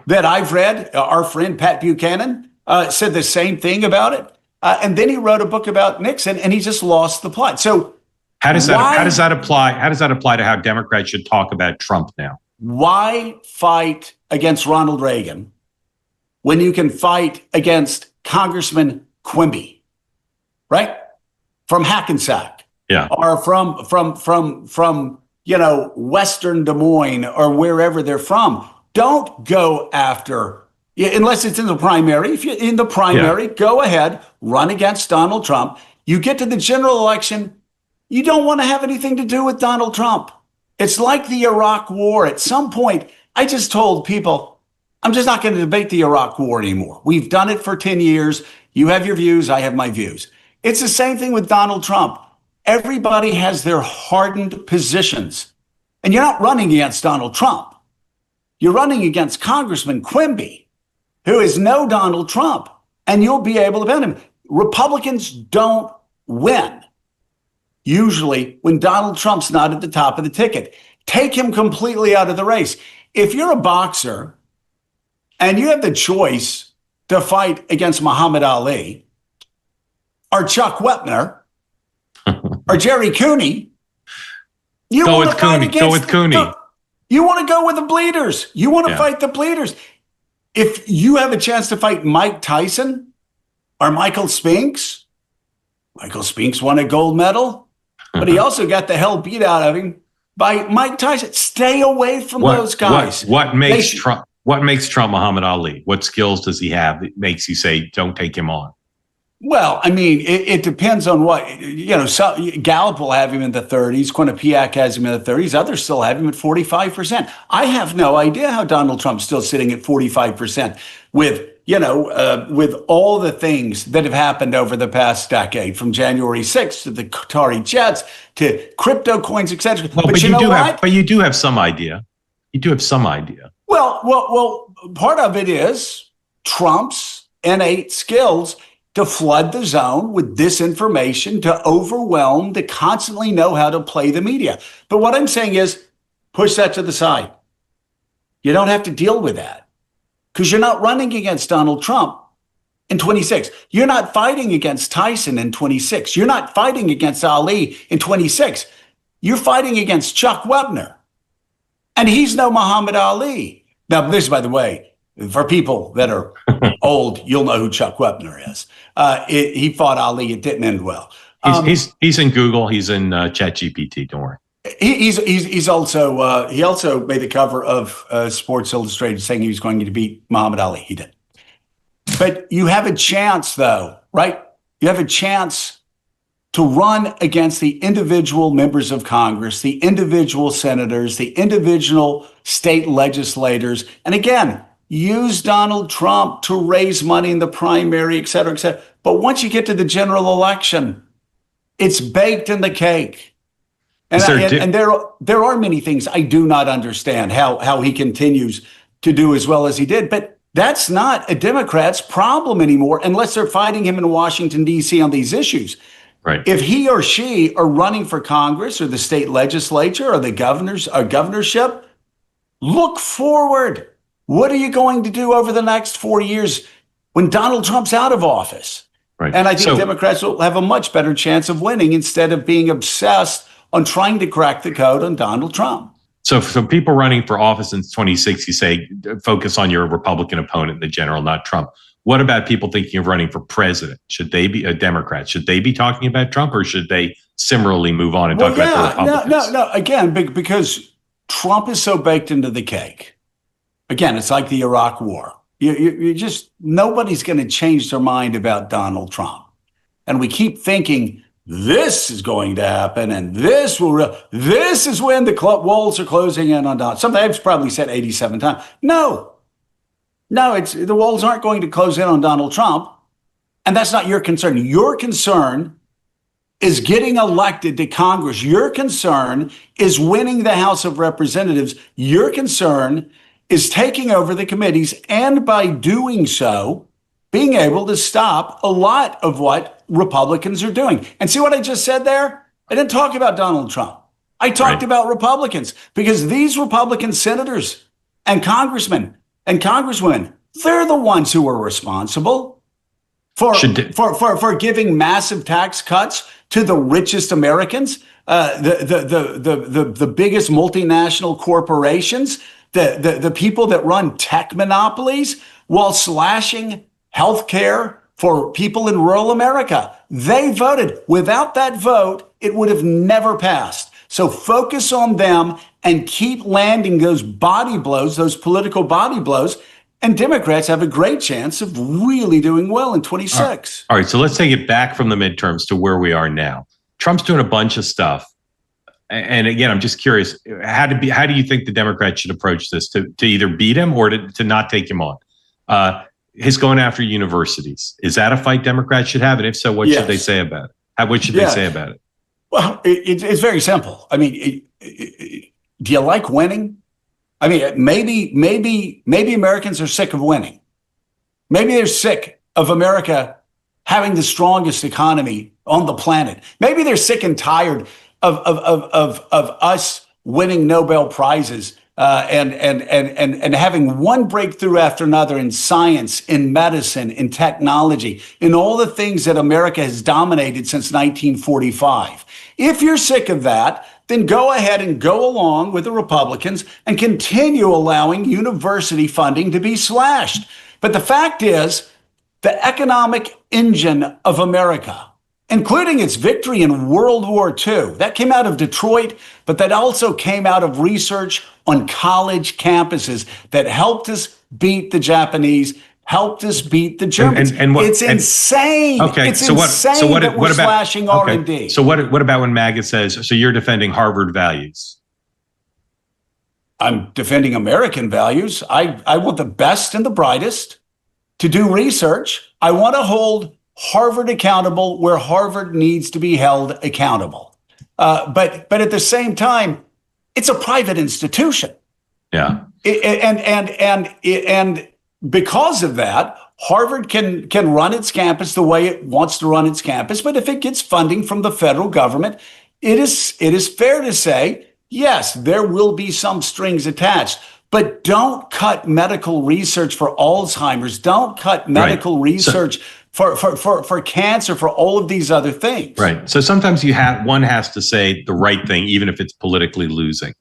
that I've read. Our friend Pat Buchanan said the same thing about it. And then he wrote a book about Nixon, and he just lost the plot. So how does that apply to how Democrats should talk about Trump now? Why fight against Ronald Reagan when you can fight against Congressman Quimby, right? From Hackensack, or from Western Des Moines or wherever they're from. Don't go after, unless it's in the primary. If you're in the primary, go ahead, run against Donald Trump. You get to the general election, you don't want to have anything to do with Donald Trump. It's like the Iraq War. At some point, I just told people, I'm just not going to debate the Iraq War anymore. We've done it for 10 years. You have your views. I have my views. It's the same thing with Donald Trump. Everybody has their hardened positions. And you're not running against Donald Trump. You're running against Congressman Quimby, who is no Donald Trump. And you'll be able to bet him. Republicans don't win. Usually when Donald Trump's not at the top of the ticket. Take him completely out of the race. If you're a boxer and you have the choice to fight against Muhammad Ali or Chuck Wepner or Jerry Cooney, you want to fight against Go with Cooney. You want to go with the bleeders. You want to fight the bleeders. If you have a chance to fight Mike Tyson or Michael Spinks won a gold medal. But he also got the hell beat out of him by Mike Tyson. Stay away from those guys. What makes Trump Muhammad Ali? What skills does he have that makes you say, don't take him on? Well, I mean, it depends on what, Gallup will have him in the 30s. Quinnipiac has him in the 30s. Others still have him at 45%. I have no idea how Donald Trump's still sitting at 45% with all the things that have happened over the past decade, from January 6th to the Qatari jets to crypto coins, etc. Well, but you do have some idea. You do have some idea. Well, part of it is Trump's innate skills to flood the zone with disinformation, to overwhelm, to constantly know how to play the media. But what I'm saying is, push that to the side. You don't have to deal with that because you're not running against Donald Trump in 26. You're not fighting against Tyson in 26. You're not fighting against Ali in 26. You're fighting against Chuck Wepner. And he's no Muhammad Ali. Now, this, by the way, for people that are old, you'll know who Chuck Wepner is. He fought Ali. It didn't end well. He's in Google. He's in ChatGPT. Don't worry. He also made the cover of Sports Illustrated saying he was going to beat Muhammad Ali. He did. But you have a chance, though, right? You have a chance to run against the individual members of Congress, the individual senators, the individual state legislators. And again, use Donald Trump to raise money in the primary, et cetera, et cetera. But once you get to the general election, it's baked in the cake. And there are many things I do not understand how he continues to do as well as he did. But that's not a Democrat's problem anymore unless they're fighting him in Washington, D.C. on these issues. Right. If he or she are running for Congress or the state legislature or the governorship, Look forward. What are you going to do over the next 4 years when Donald Trump's out of office? Right. And I think Democrats will have a much better chance of winning instead of being obsessed on trying to crack the code on Donald Trump. So people running for office in 2060 say focus on your Republican opponent in the general, not Trump. What about people thinking of running for president? Should they be a Democrat? Should they be talking about Trump, or should they similarly move on and talk about the Republicans? No. Again, because Trump is so baked into the cake. Again, it's like the Iraq War. You just, nobody's going to change their mind about Donald Trump. And we keep thinking this is going to happen, and this is when the walls are closing in on Donald. Something I've probably said 87 times. No, the walls aren't going to close in on Donald Trump. And that's not your concern. Your concern is getting elected to Congress. Your concern is winning the House of Representatives. Your concern is taking over the committees, and by doing so, being able to stop a lot of what Republicans are doing. And see what I just said there? I didn't talk about Donald Trump. I talked about Republicans, because these Republican senators and congressmen and congresswomen, they're the ones who are responsible for giving massive tax cuts to the richest Americans, the biggest multinational corporations, the people that run tech monopolies, while slashing health care for people in rural America. They voted. Without that vote, it would have never passed. So focus on them and keep landing those body blows, those political body blows, and Democrats have a great chance of really doing well in 26. All right, so let's take it back from the midterms to where we are now. Trump's doing a bunch of stuff. And again, I'm just curious, how do you think the Democrats should approach this? To either beat him or to not take him on? His going after universities. Is that a fight Democrats should have? And if so, what should they say about it? What should they say about it? Well, it's very simple. I mean, do you like winning? I mean, maybe Americans are sick of winning. Maybe they're sick of America having the strongest economy on the planet. Maybe they're sick and tired of us winning Nobel Prizes and having one breakthrough after another in science, in medicine, in technology, in all the things that America has dominated since 1945. If you're sick of that, then go ahead and go along with the Republicans and continue allowing university funding to be slashed. But the fact is, the economic engine of America, including its victory in World War II. That came out of Detroit, but that also came out of research on college campuses that helped us beat the Japanese, helped us beat the Germans. It's insane. Okay, it's insane that we're slashing R&D. So what about when MAGA says, so you're defending Harvard values? I'm defending American values. I want the best and the brightest to do research. I want to hold Harvard accountable where Harvard needs to be held accountable. But at the same time, it's a private institution. Yeah. And because of that, Harvard can run its campus the way it wants to run its campus. But if it gets funding from the federal government, it is fair to say, yes, there will be some strings attached. But don't cut medical research for Alzheimer's. Don't cut medical research for cancer, for all of these other things. Right. So sometimes one has to say the right thing, even if it's politically losing.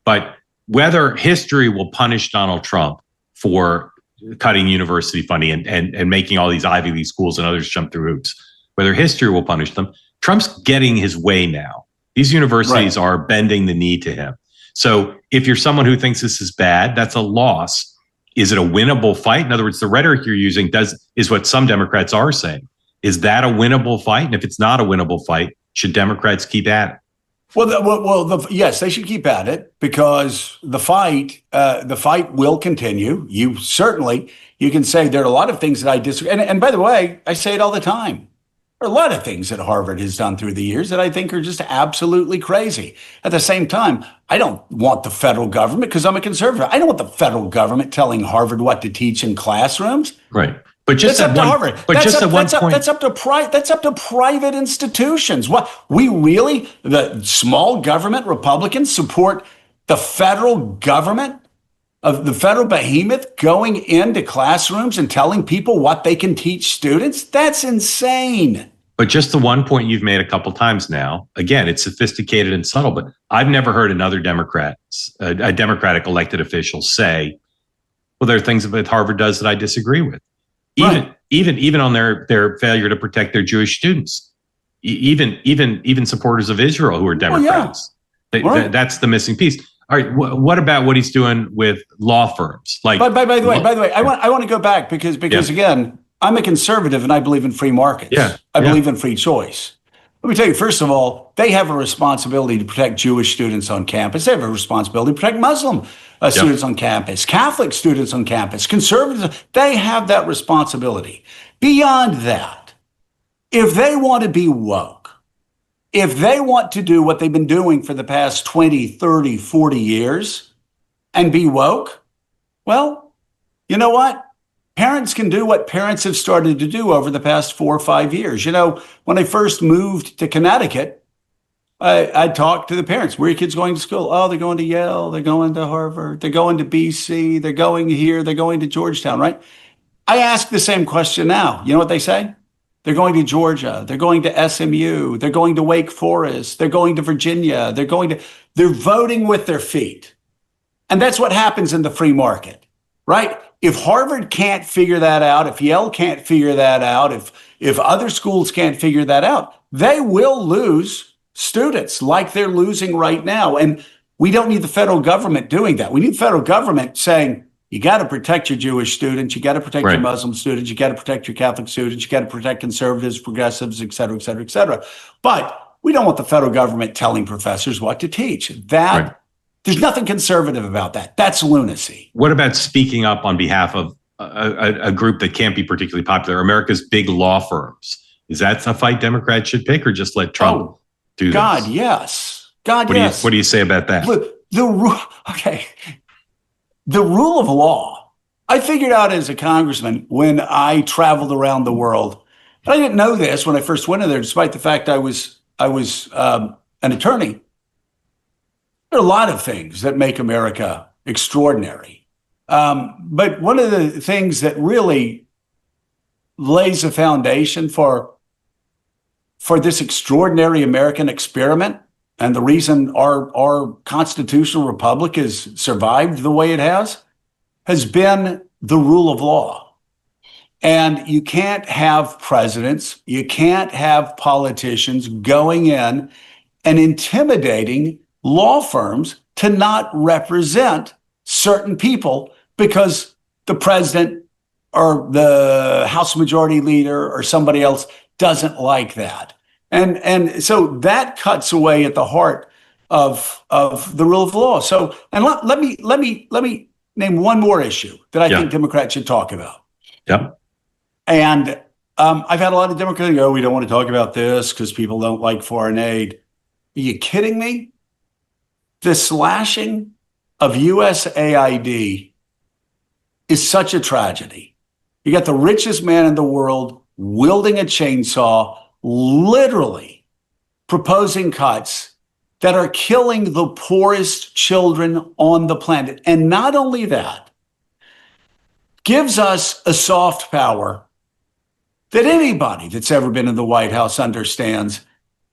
But whether history will punish Donald Trump for cutting university funding and making all these Ivy League schools and others jump through hoops, whether history will punish them, Trump's getting his way now. These universities are bending the knee to him. So if you're someone who thinks this is bad, that's a loss. Is it a winnable fight? In other words, the rhetoric you're using is what some Democrats are saying. Is that a winnable fight? And if it's not a winnable fight, should Democrats keep at it? Yes, they should keep at it, because the fight will continue. You can say there are a lot of things that I disagree. And by the way, I say it all the time. There are a lot of things that Harvard has done through the years that I think are just absolutely crazy. At the same time, I don't want the federal government, because I'm a conservative, I don't want the federal government telling Harvard what to teach in classrooms. Right. But just that's up to Harvard. That's up to private institutions. What the small government Republicans support the federal government of the federal behemoth going into classrooms and telling people what they can teach students? That's insane. But just the one point you've made a couple times now, again, it's sophisticated and subtle, but I've never heard another a Democratic elected official say, well, there are things that Harvard does that I disagree with. Even on their failure to protect their Jewish students, even supporters of Israel who are Democrats. That's the missing piece. All right, what about what he's doing with law firms? Like, by the way, I want to go back because again, I'm a conservative and I believe in free markets. I believe in free choice. Let me tell you, first of all, they have a responsibility to protect Jewish students on campus. They have a responsibility to protect Muslim students on campus, Catholic students on campus, conservatives. They have that responsibility. Beyond that, if they want to be woke, if they want to do what they've been doing for the past 20, 30, 40 years and be woke, well, you know what? Parents can do what parents have started to do over the past 4 or 5 years. You know, when I first moved to Connecticut, I talked to the parents. Where are your kids going to school? Oh, they're going to Yale. They're going to Harvard. They're going to BC. They're going here. They're going to Georgetown, right? I ask the same question now. You know what they say? They're going to Georgia. They're going to SMU. They're going to Wake Forest. They're going to Virginia. They're voting with their feet. And that's what happens in the free market, right? If Harvard can't figure that out, if Yale can't figure that out, if other schools can't figure that out, they will lose students like they're losing right now. And we don't need the federal government doing that. We need the federal government saying, you got to protect your Jewish students, you got to protect your Muslim students, you got to protect your Catholic students, you got to protect conservatives, progressives, et cetera, et cetera, et cetera. But we don't want the federal government telling professors what to teach. There's nothing conservative about that. That's lunacy. What about speaking up on behalf of a group that can't be particularly popular, America's big law firms? Is that a fight Democrats should pick, or just let Trump do this? God, yes. What do you say about that? The rule of law, I figured out as a congressman when I traveled around the world, and I didn't know this when I first went in there, despite the fact I was an attorney. There are a lot of things that make America extraordinary. But one of the things that really lays a foundation for this extraordinary American experiment, and the reason our constitutional republic has survived the way it has been the rule of law. And you can't have presidents, you can't have politicians going in and intimidating law firms to not represent certain people because the president or the House Majority Leader or somebody else doesn't like that. And so that cuts away at the heart of the rule of law. So, and let me name one more issue that I think Democrats should talk about. Yep. And I've had a lot of Democrats go, we don't want to talk about this because people don't like foreign aid. Are you kidding me? The slashing of USAID is such a tragedy. You got the richest man in the world wielding a chainsaw, literally proposing cuts that are killing the poorest children on the planet. And not only that, gives us a soft power that anybody that's ever been in the White House understands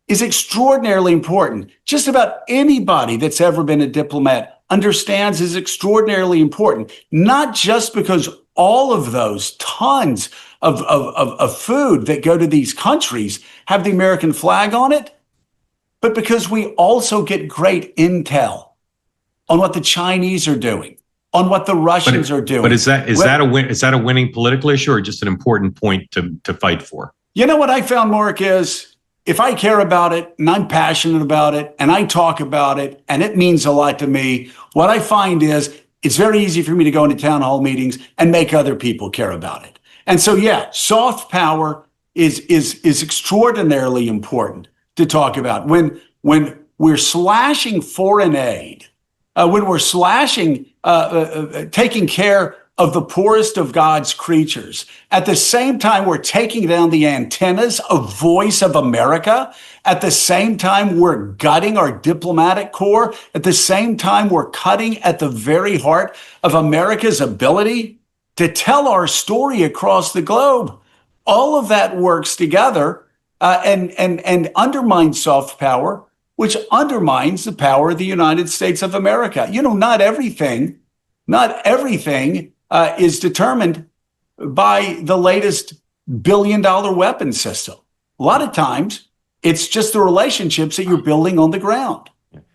is extraordinarily important. Just about anybody that's ever been a diplomat understands is extraordinarily important, not just because all of those tons of food that go to these countries have the American flag on it, but because we also get great intel on what the Chinese are doing, on what the Russians are doing. But is that a winning political issue, or just an important point to fight for? You know what I found, Mark, is if I care about it and I'm passionate about it and I talk about it and it means a lot to me, what I find is it's very easy for me to go into town hall meetings and make other people care about it. And so, yeah, soft power is extraordinarily important to talk about. When we're slashing foreign aid, when we're slashing, taking care of the poorest of God's creatures. At the same time, we're taking down the antennas of Voice of America. At the same time, we're gutting our diplomatic corps. At the same time, we're cutting at the very heart of America's ability to tell our story across the globe. All of that works together and undermines soft power, which undermines the power of the United States of America. You know, not everything is determined by the latest billion-dollar weapon system. A lot of times, it's just the relationships that you're building on the ground.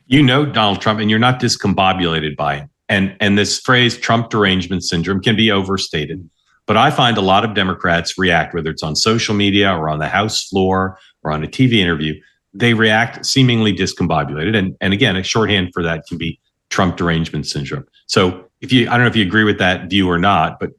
You know Donald Trump, and you're not discombobulated by it. And this phrase, Trump derangement syndrome, can be overstated. But I find a lot of Democrats react, whether it's on social media or on the House floor or on a TV interview, they react seemingly discombobulated. And again, a shorthand for that can be Trump derangement syndrome. So I don't know if you agree with that view or not, but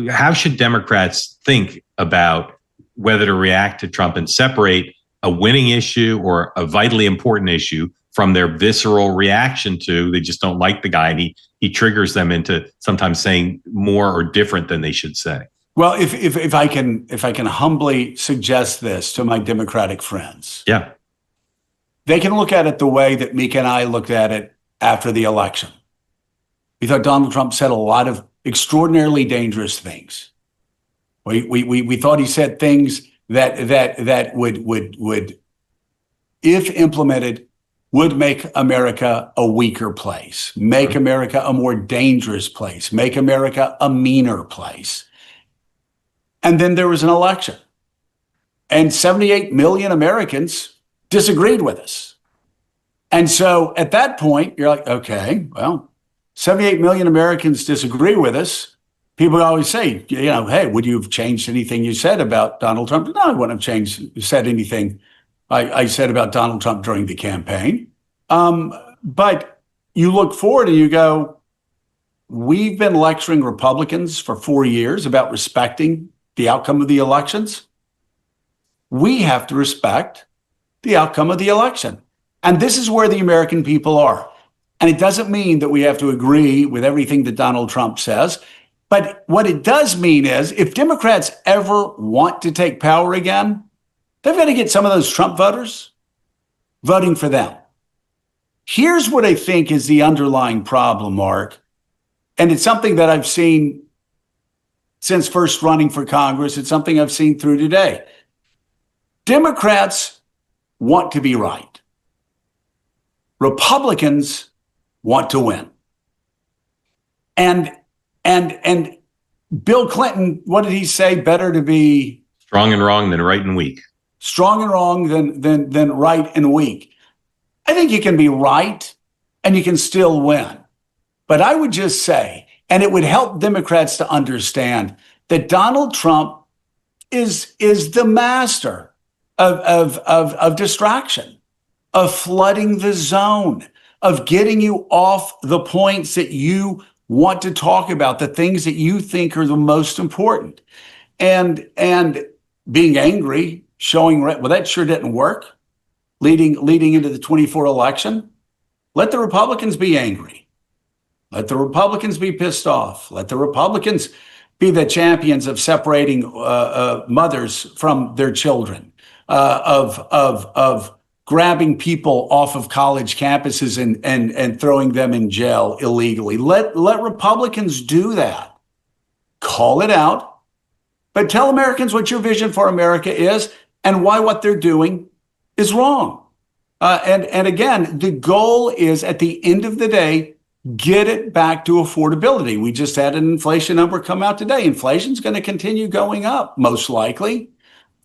how should Democrats think about whether to react to Trump and separate a winning issue or a vitally important issue from their visceral reaction to they just don't like the guy, and he triggers them into sometimes saying more or different than they should say? Well, if I can humbly suggest this to my Democratic friends, yeah, they can look at it the way that Mika and I looked at it after the election. We thought Donald Trump said a lot of extraordinarily dangerous things. We thought he said things that would, if implemented, would make America a weaker place, make America a more dangerous place, make America a meaner place. And then there was an election, and 78 million Americans disagreed with us. And so at that point, you're like, okay, well, 78 million Americans disagree with us. People always say, you know, hey, would you have changed anything you said about Donald Trump? No, I wouldn't have said anything I said about Donald Trump during the campaign. But you look forward and you go, we've been lecturing Republicans for 4 years about respecting the outcome of the elections. We have to respect the outcome of the election. And this is where the American people are. And it doesn't mean that we have to agree with everything that Donald Trump says. But what it does mean is if Democrats ever want to take power again, they've got to get some of those Trump voters voting for them. Here's what I think is the underlying problem, Mark. And it's something that I've seen since first running for Congress. It's something I've seen through today. Democrats want to be right. Republicans want to win. And Bill Clinton, what did he say? Better to be strong and wrong than right and weak. Strong and wrong than right and weak. I think you can be right and you can still win. But I would just say, and it would help Democrats to understand that Donald Trump is the master of distraction, of flooding the zone, of getting you off the points that you want to talk about, the things that you think are the most important. And being angry, showing, well, that sure didn't work, leading into the 24 election. Let the Republicans be angry. Let the Republicans be pissed off. Let the Republicans be the champions of separating mothers from their children, of grabbing people off of college campuses and throwing them in jail illegally. Let Republicans do that. Call it out, but tell Americans what your vision for America is and why what they're doing is wrong. And again, the goal is at the end of the day, get it back to affordability. We just had an inflation number come out today. Inflation's going to continue going up, most likely.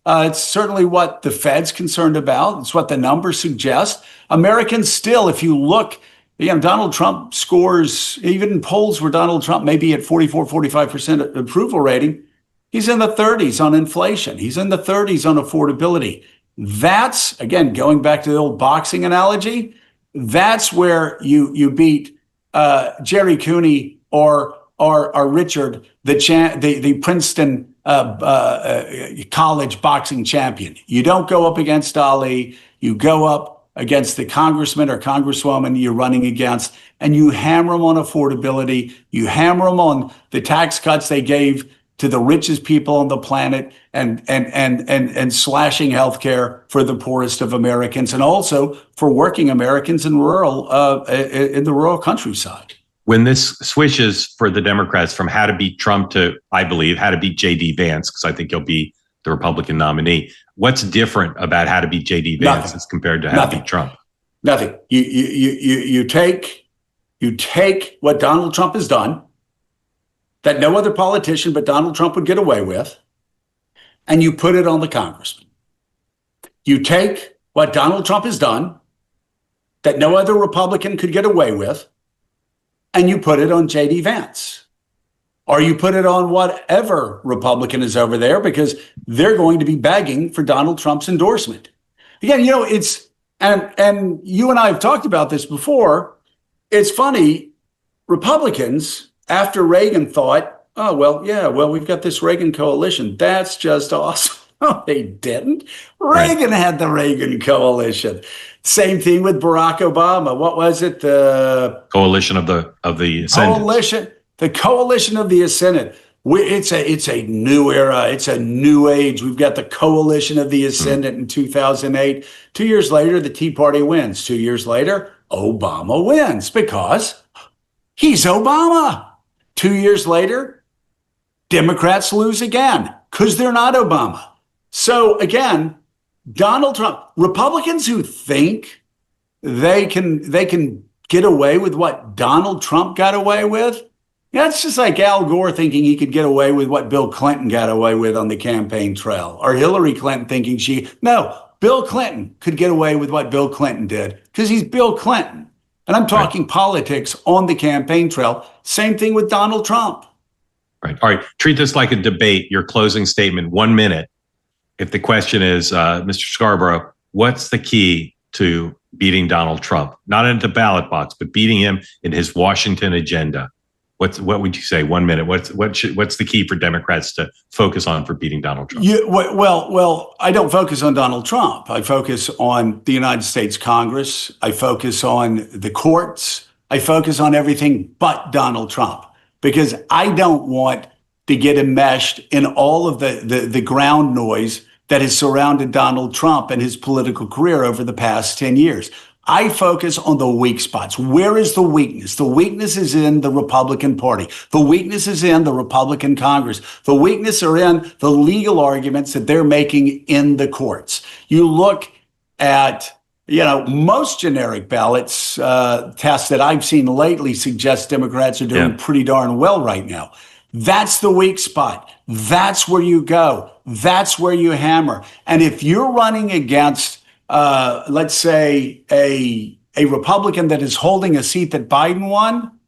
It's certainly what the Fed's concerned about. It's what the numbers suggest. Americans still, if you look, Donald Trump scores, even in polls where Donald Trump may be at 44, 45% approval rating, he's in the 30s on inflation. He's in the 30s on affordability. That's, again, going back to the old boxing analogy, that's where you beat Jerry Cooney or Richard, the Princeton college boxing champion. You don't go up against Ali. You go up against the congressman or congresswoman you're running against, and you hammer them on affordability. You hammer them on the tax cuts they gave to the richest people on the planet, and slashing healthcare for the poorest of Americans, and also for working Americans in the rural countryside. When this switches for the Democrats from how to beat Trump to, I believe, how to beat J.D. Vance, because I think he'll be the Republican nominee, what's different about how to beat J.D. Vance as compared to how to beat Trump? Nothing. You take what Donald Trump has done, that no other politician but Donald Trump would get away with, and you put it on the congressman. You take what Donald Trump has done, that no other Republican could get away with, and you put it on J.D. Vance. Or you put it on whatever Republican is over there, because they're going to be begging for Donald Trump's endorsement. Again, it's, and you and I have talked about this before. It's funny, Republicans, after Reagan, thought, oh, well, we've got this Reagan coalition. That's just awesome. No, they didn't. Reagan had the Reagan coalition. Same thing with Barack Obama. What was it? The coalition of the Ascendant. The coalition of the Ascendant. It's a new era. It's a new age. We've got the coalition of the Ascendant in 2008. 2 years later, the Tea Party wins. 2 years later, Obama wins because he's Obama. 2 years later, Democrats lose again because they're not Obama. So again, Donald Trump, Republicans who think they can get away with what Donald Trump got away with, it's just like Al Gore thinking he could get away with what Bill Clinton got away with on the campaign trail, or Hillary Clinton thinking Bill Clinton could get away with what Bill Clinton did because he's Bill Clinton. And I'm talking politics on the campaign trail. Same thing with Donald Trump. Right. All right. Treat this like a debate. Your closing statement, 1 minute. If the question is, Mr. Scarborough, what's the key to beating Donald Trump? Not in the ballot box, but beating him in his Washington agenda. What would you say? 1 minute. What's the key for Democrats to focus on for beating Donald Trump? Well, I don't focus on Donald Trump. I focus on the United States Congress. I focus on the courts. I focus on everything but Donald Trump, because I don't want to get enmeshed in all of the ground noise that has surrounded Donald Trump and his political career over the past 10 years. I focus on the weak spots. Where is the weakness? The weakness is in the Republican Party. The weakness is in the Republican Congress. The weakness are in the legal arguments that they're making in the courts. You look at, most generic ballots tests that I've seen lately suggest Democrats are doing pretty darn well right now. That's the weak spot. That's where you go. That's where you hammer. And if you're running against let's say a Republican that is holding a seat that Biden won,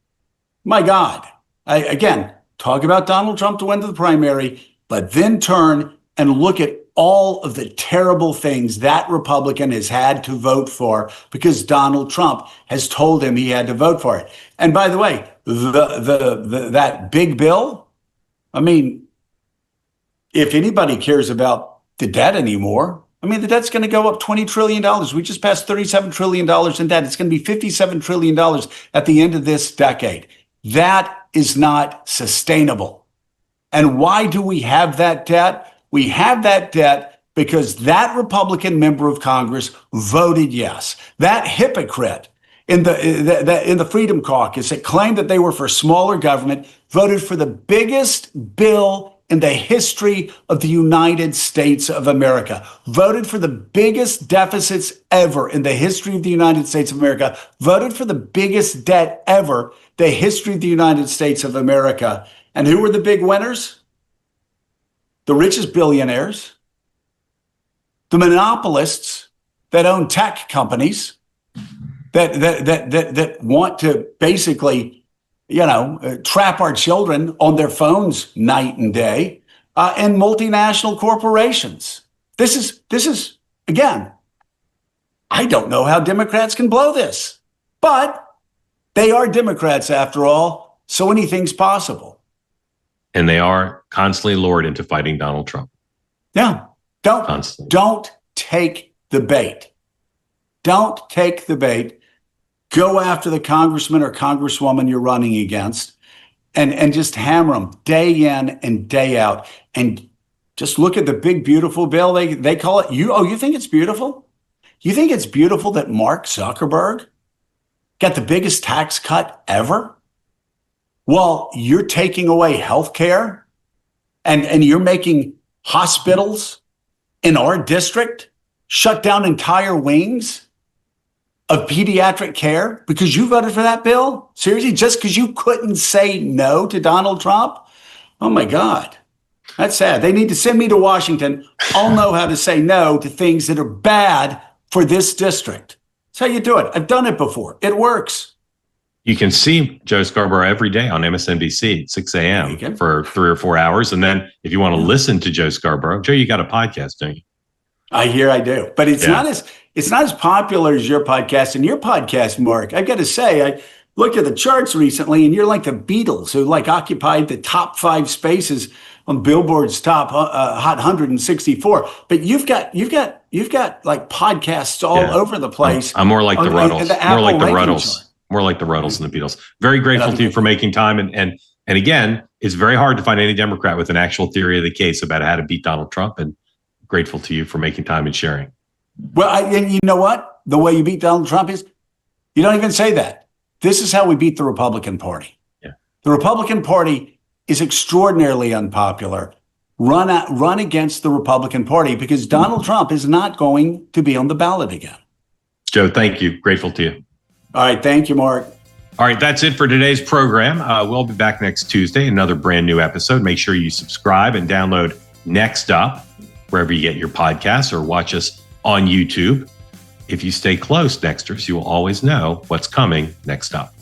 my God, again, talk about Donald Trump to win the primary, but then turn and look at all of the terrible things that Republican has had to vote for because Donald Trump has told him he had to vote for it. And by the way, that big bill, I mean, if anybody cares about the debt anymore, the debt's going to go up $20 trillion. We just passed $37 trillion in debt. It's going to be $57 trillion at the end of this decade. That is not sustainable. And why do we have that debt? We have that debt because that Republican member of Congress voted yes. That hypocrite in the Freedom Caucus that claimed that they were for smaller government voted for the biggest bill in the history of the United States of America, voted for the biggest deficits ever in the history of the United States of America, voted for the biggest debt ever, the history of the United States of America. And who were the big winners? The richest billionaires, the monopolists that own tech companies that want to basically trap our children on their phones night and day, and multinational corporations. This is, again, I don't know how Democrats can blow this, but they are Democrats after all, so anything's possible. And they are constantly lured into fighting Donald Trump. Yeah, don't take the bait. Don't take the bait. Go after the congressman or congresswoman you're running against and just hammer them day in and day out. And just look at the big, beautiful bill. They call it. You think it's beautiful? You think it's beautiful that Mark Zuckerberg got the biggest tax cut ever? Well, you're taking away health care and you're making hospitals in our district shut down entire wings of pediatric care because you voted for that bill? Seriously, just because you couldn't say no to Donald Trump? Oh my God, that's sad. They need to send me to Washington. I'll know how to say no to things that are bad for this district. That's how you do it. I've done it before. It works. You can see Joe Scarborough every day on MSNBC at 6 a.m. for 3 or 4 hours. And then if you want to listen to Joe Scarborough, Joe, you got a podcast, don't you? I hear I do, but it's not as popular as your podcast. And your podcast, Mark, I've got to say, I looked at the charts recently, and you're like the Beatles, who like occupied the top 5 spaces on Billboard's top Hot 164. But you've got like podcasts all over the place. I'm more like the Ruddles, more like the Ruddles and the Beatles. Very grateful to you for making time. And again, it's very hard to find any Democrat with an actual theory of the case about how to beat Donald Trump. And grateful to you for making time and sharing. Well, and you know what? The way you beat Donald Trump is you don't even say that. This is how we beat the Republican Party. Yeah. The Republican Party is extraordinarily unpopular. Run against the Republican Party because Donald Trump is not going to be on the ballot again. Joe, thank you. Grateful to you. All right. Thank you, Mark. All right. That's it for today's program. We'll be back next Tuesday, another brand new episode. Make sure you subscribe and download Next Up wherever you get your podcasts or watch us on YouTube. If you stay close, Nexters, you will always know what's coming next up.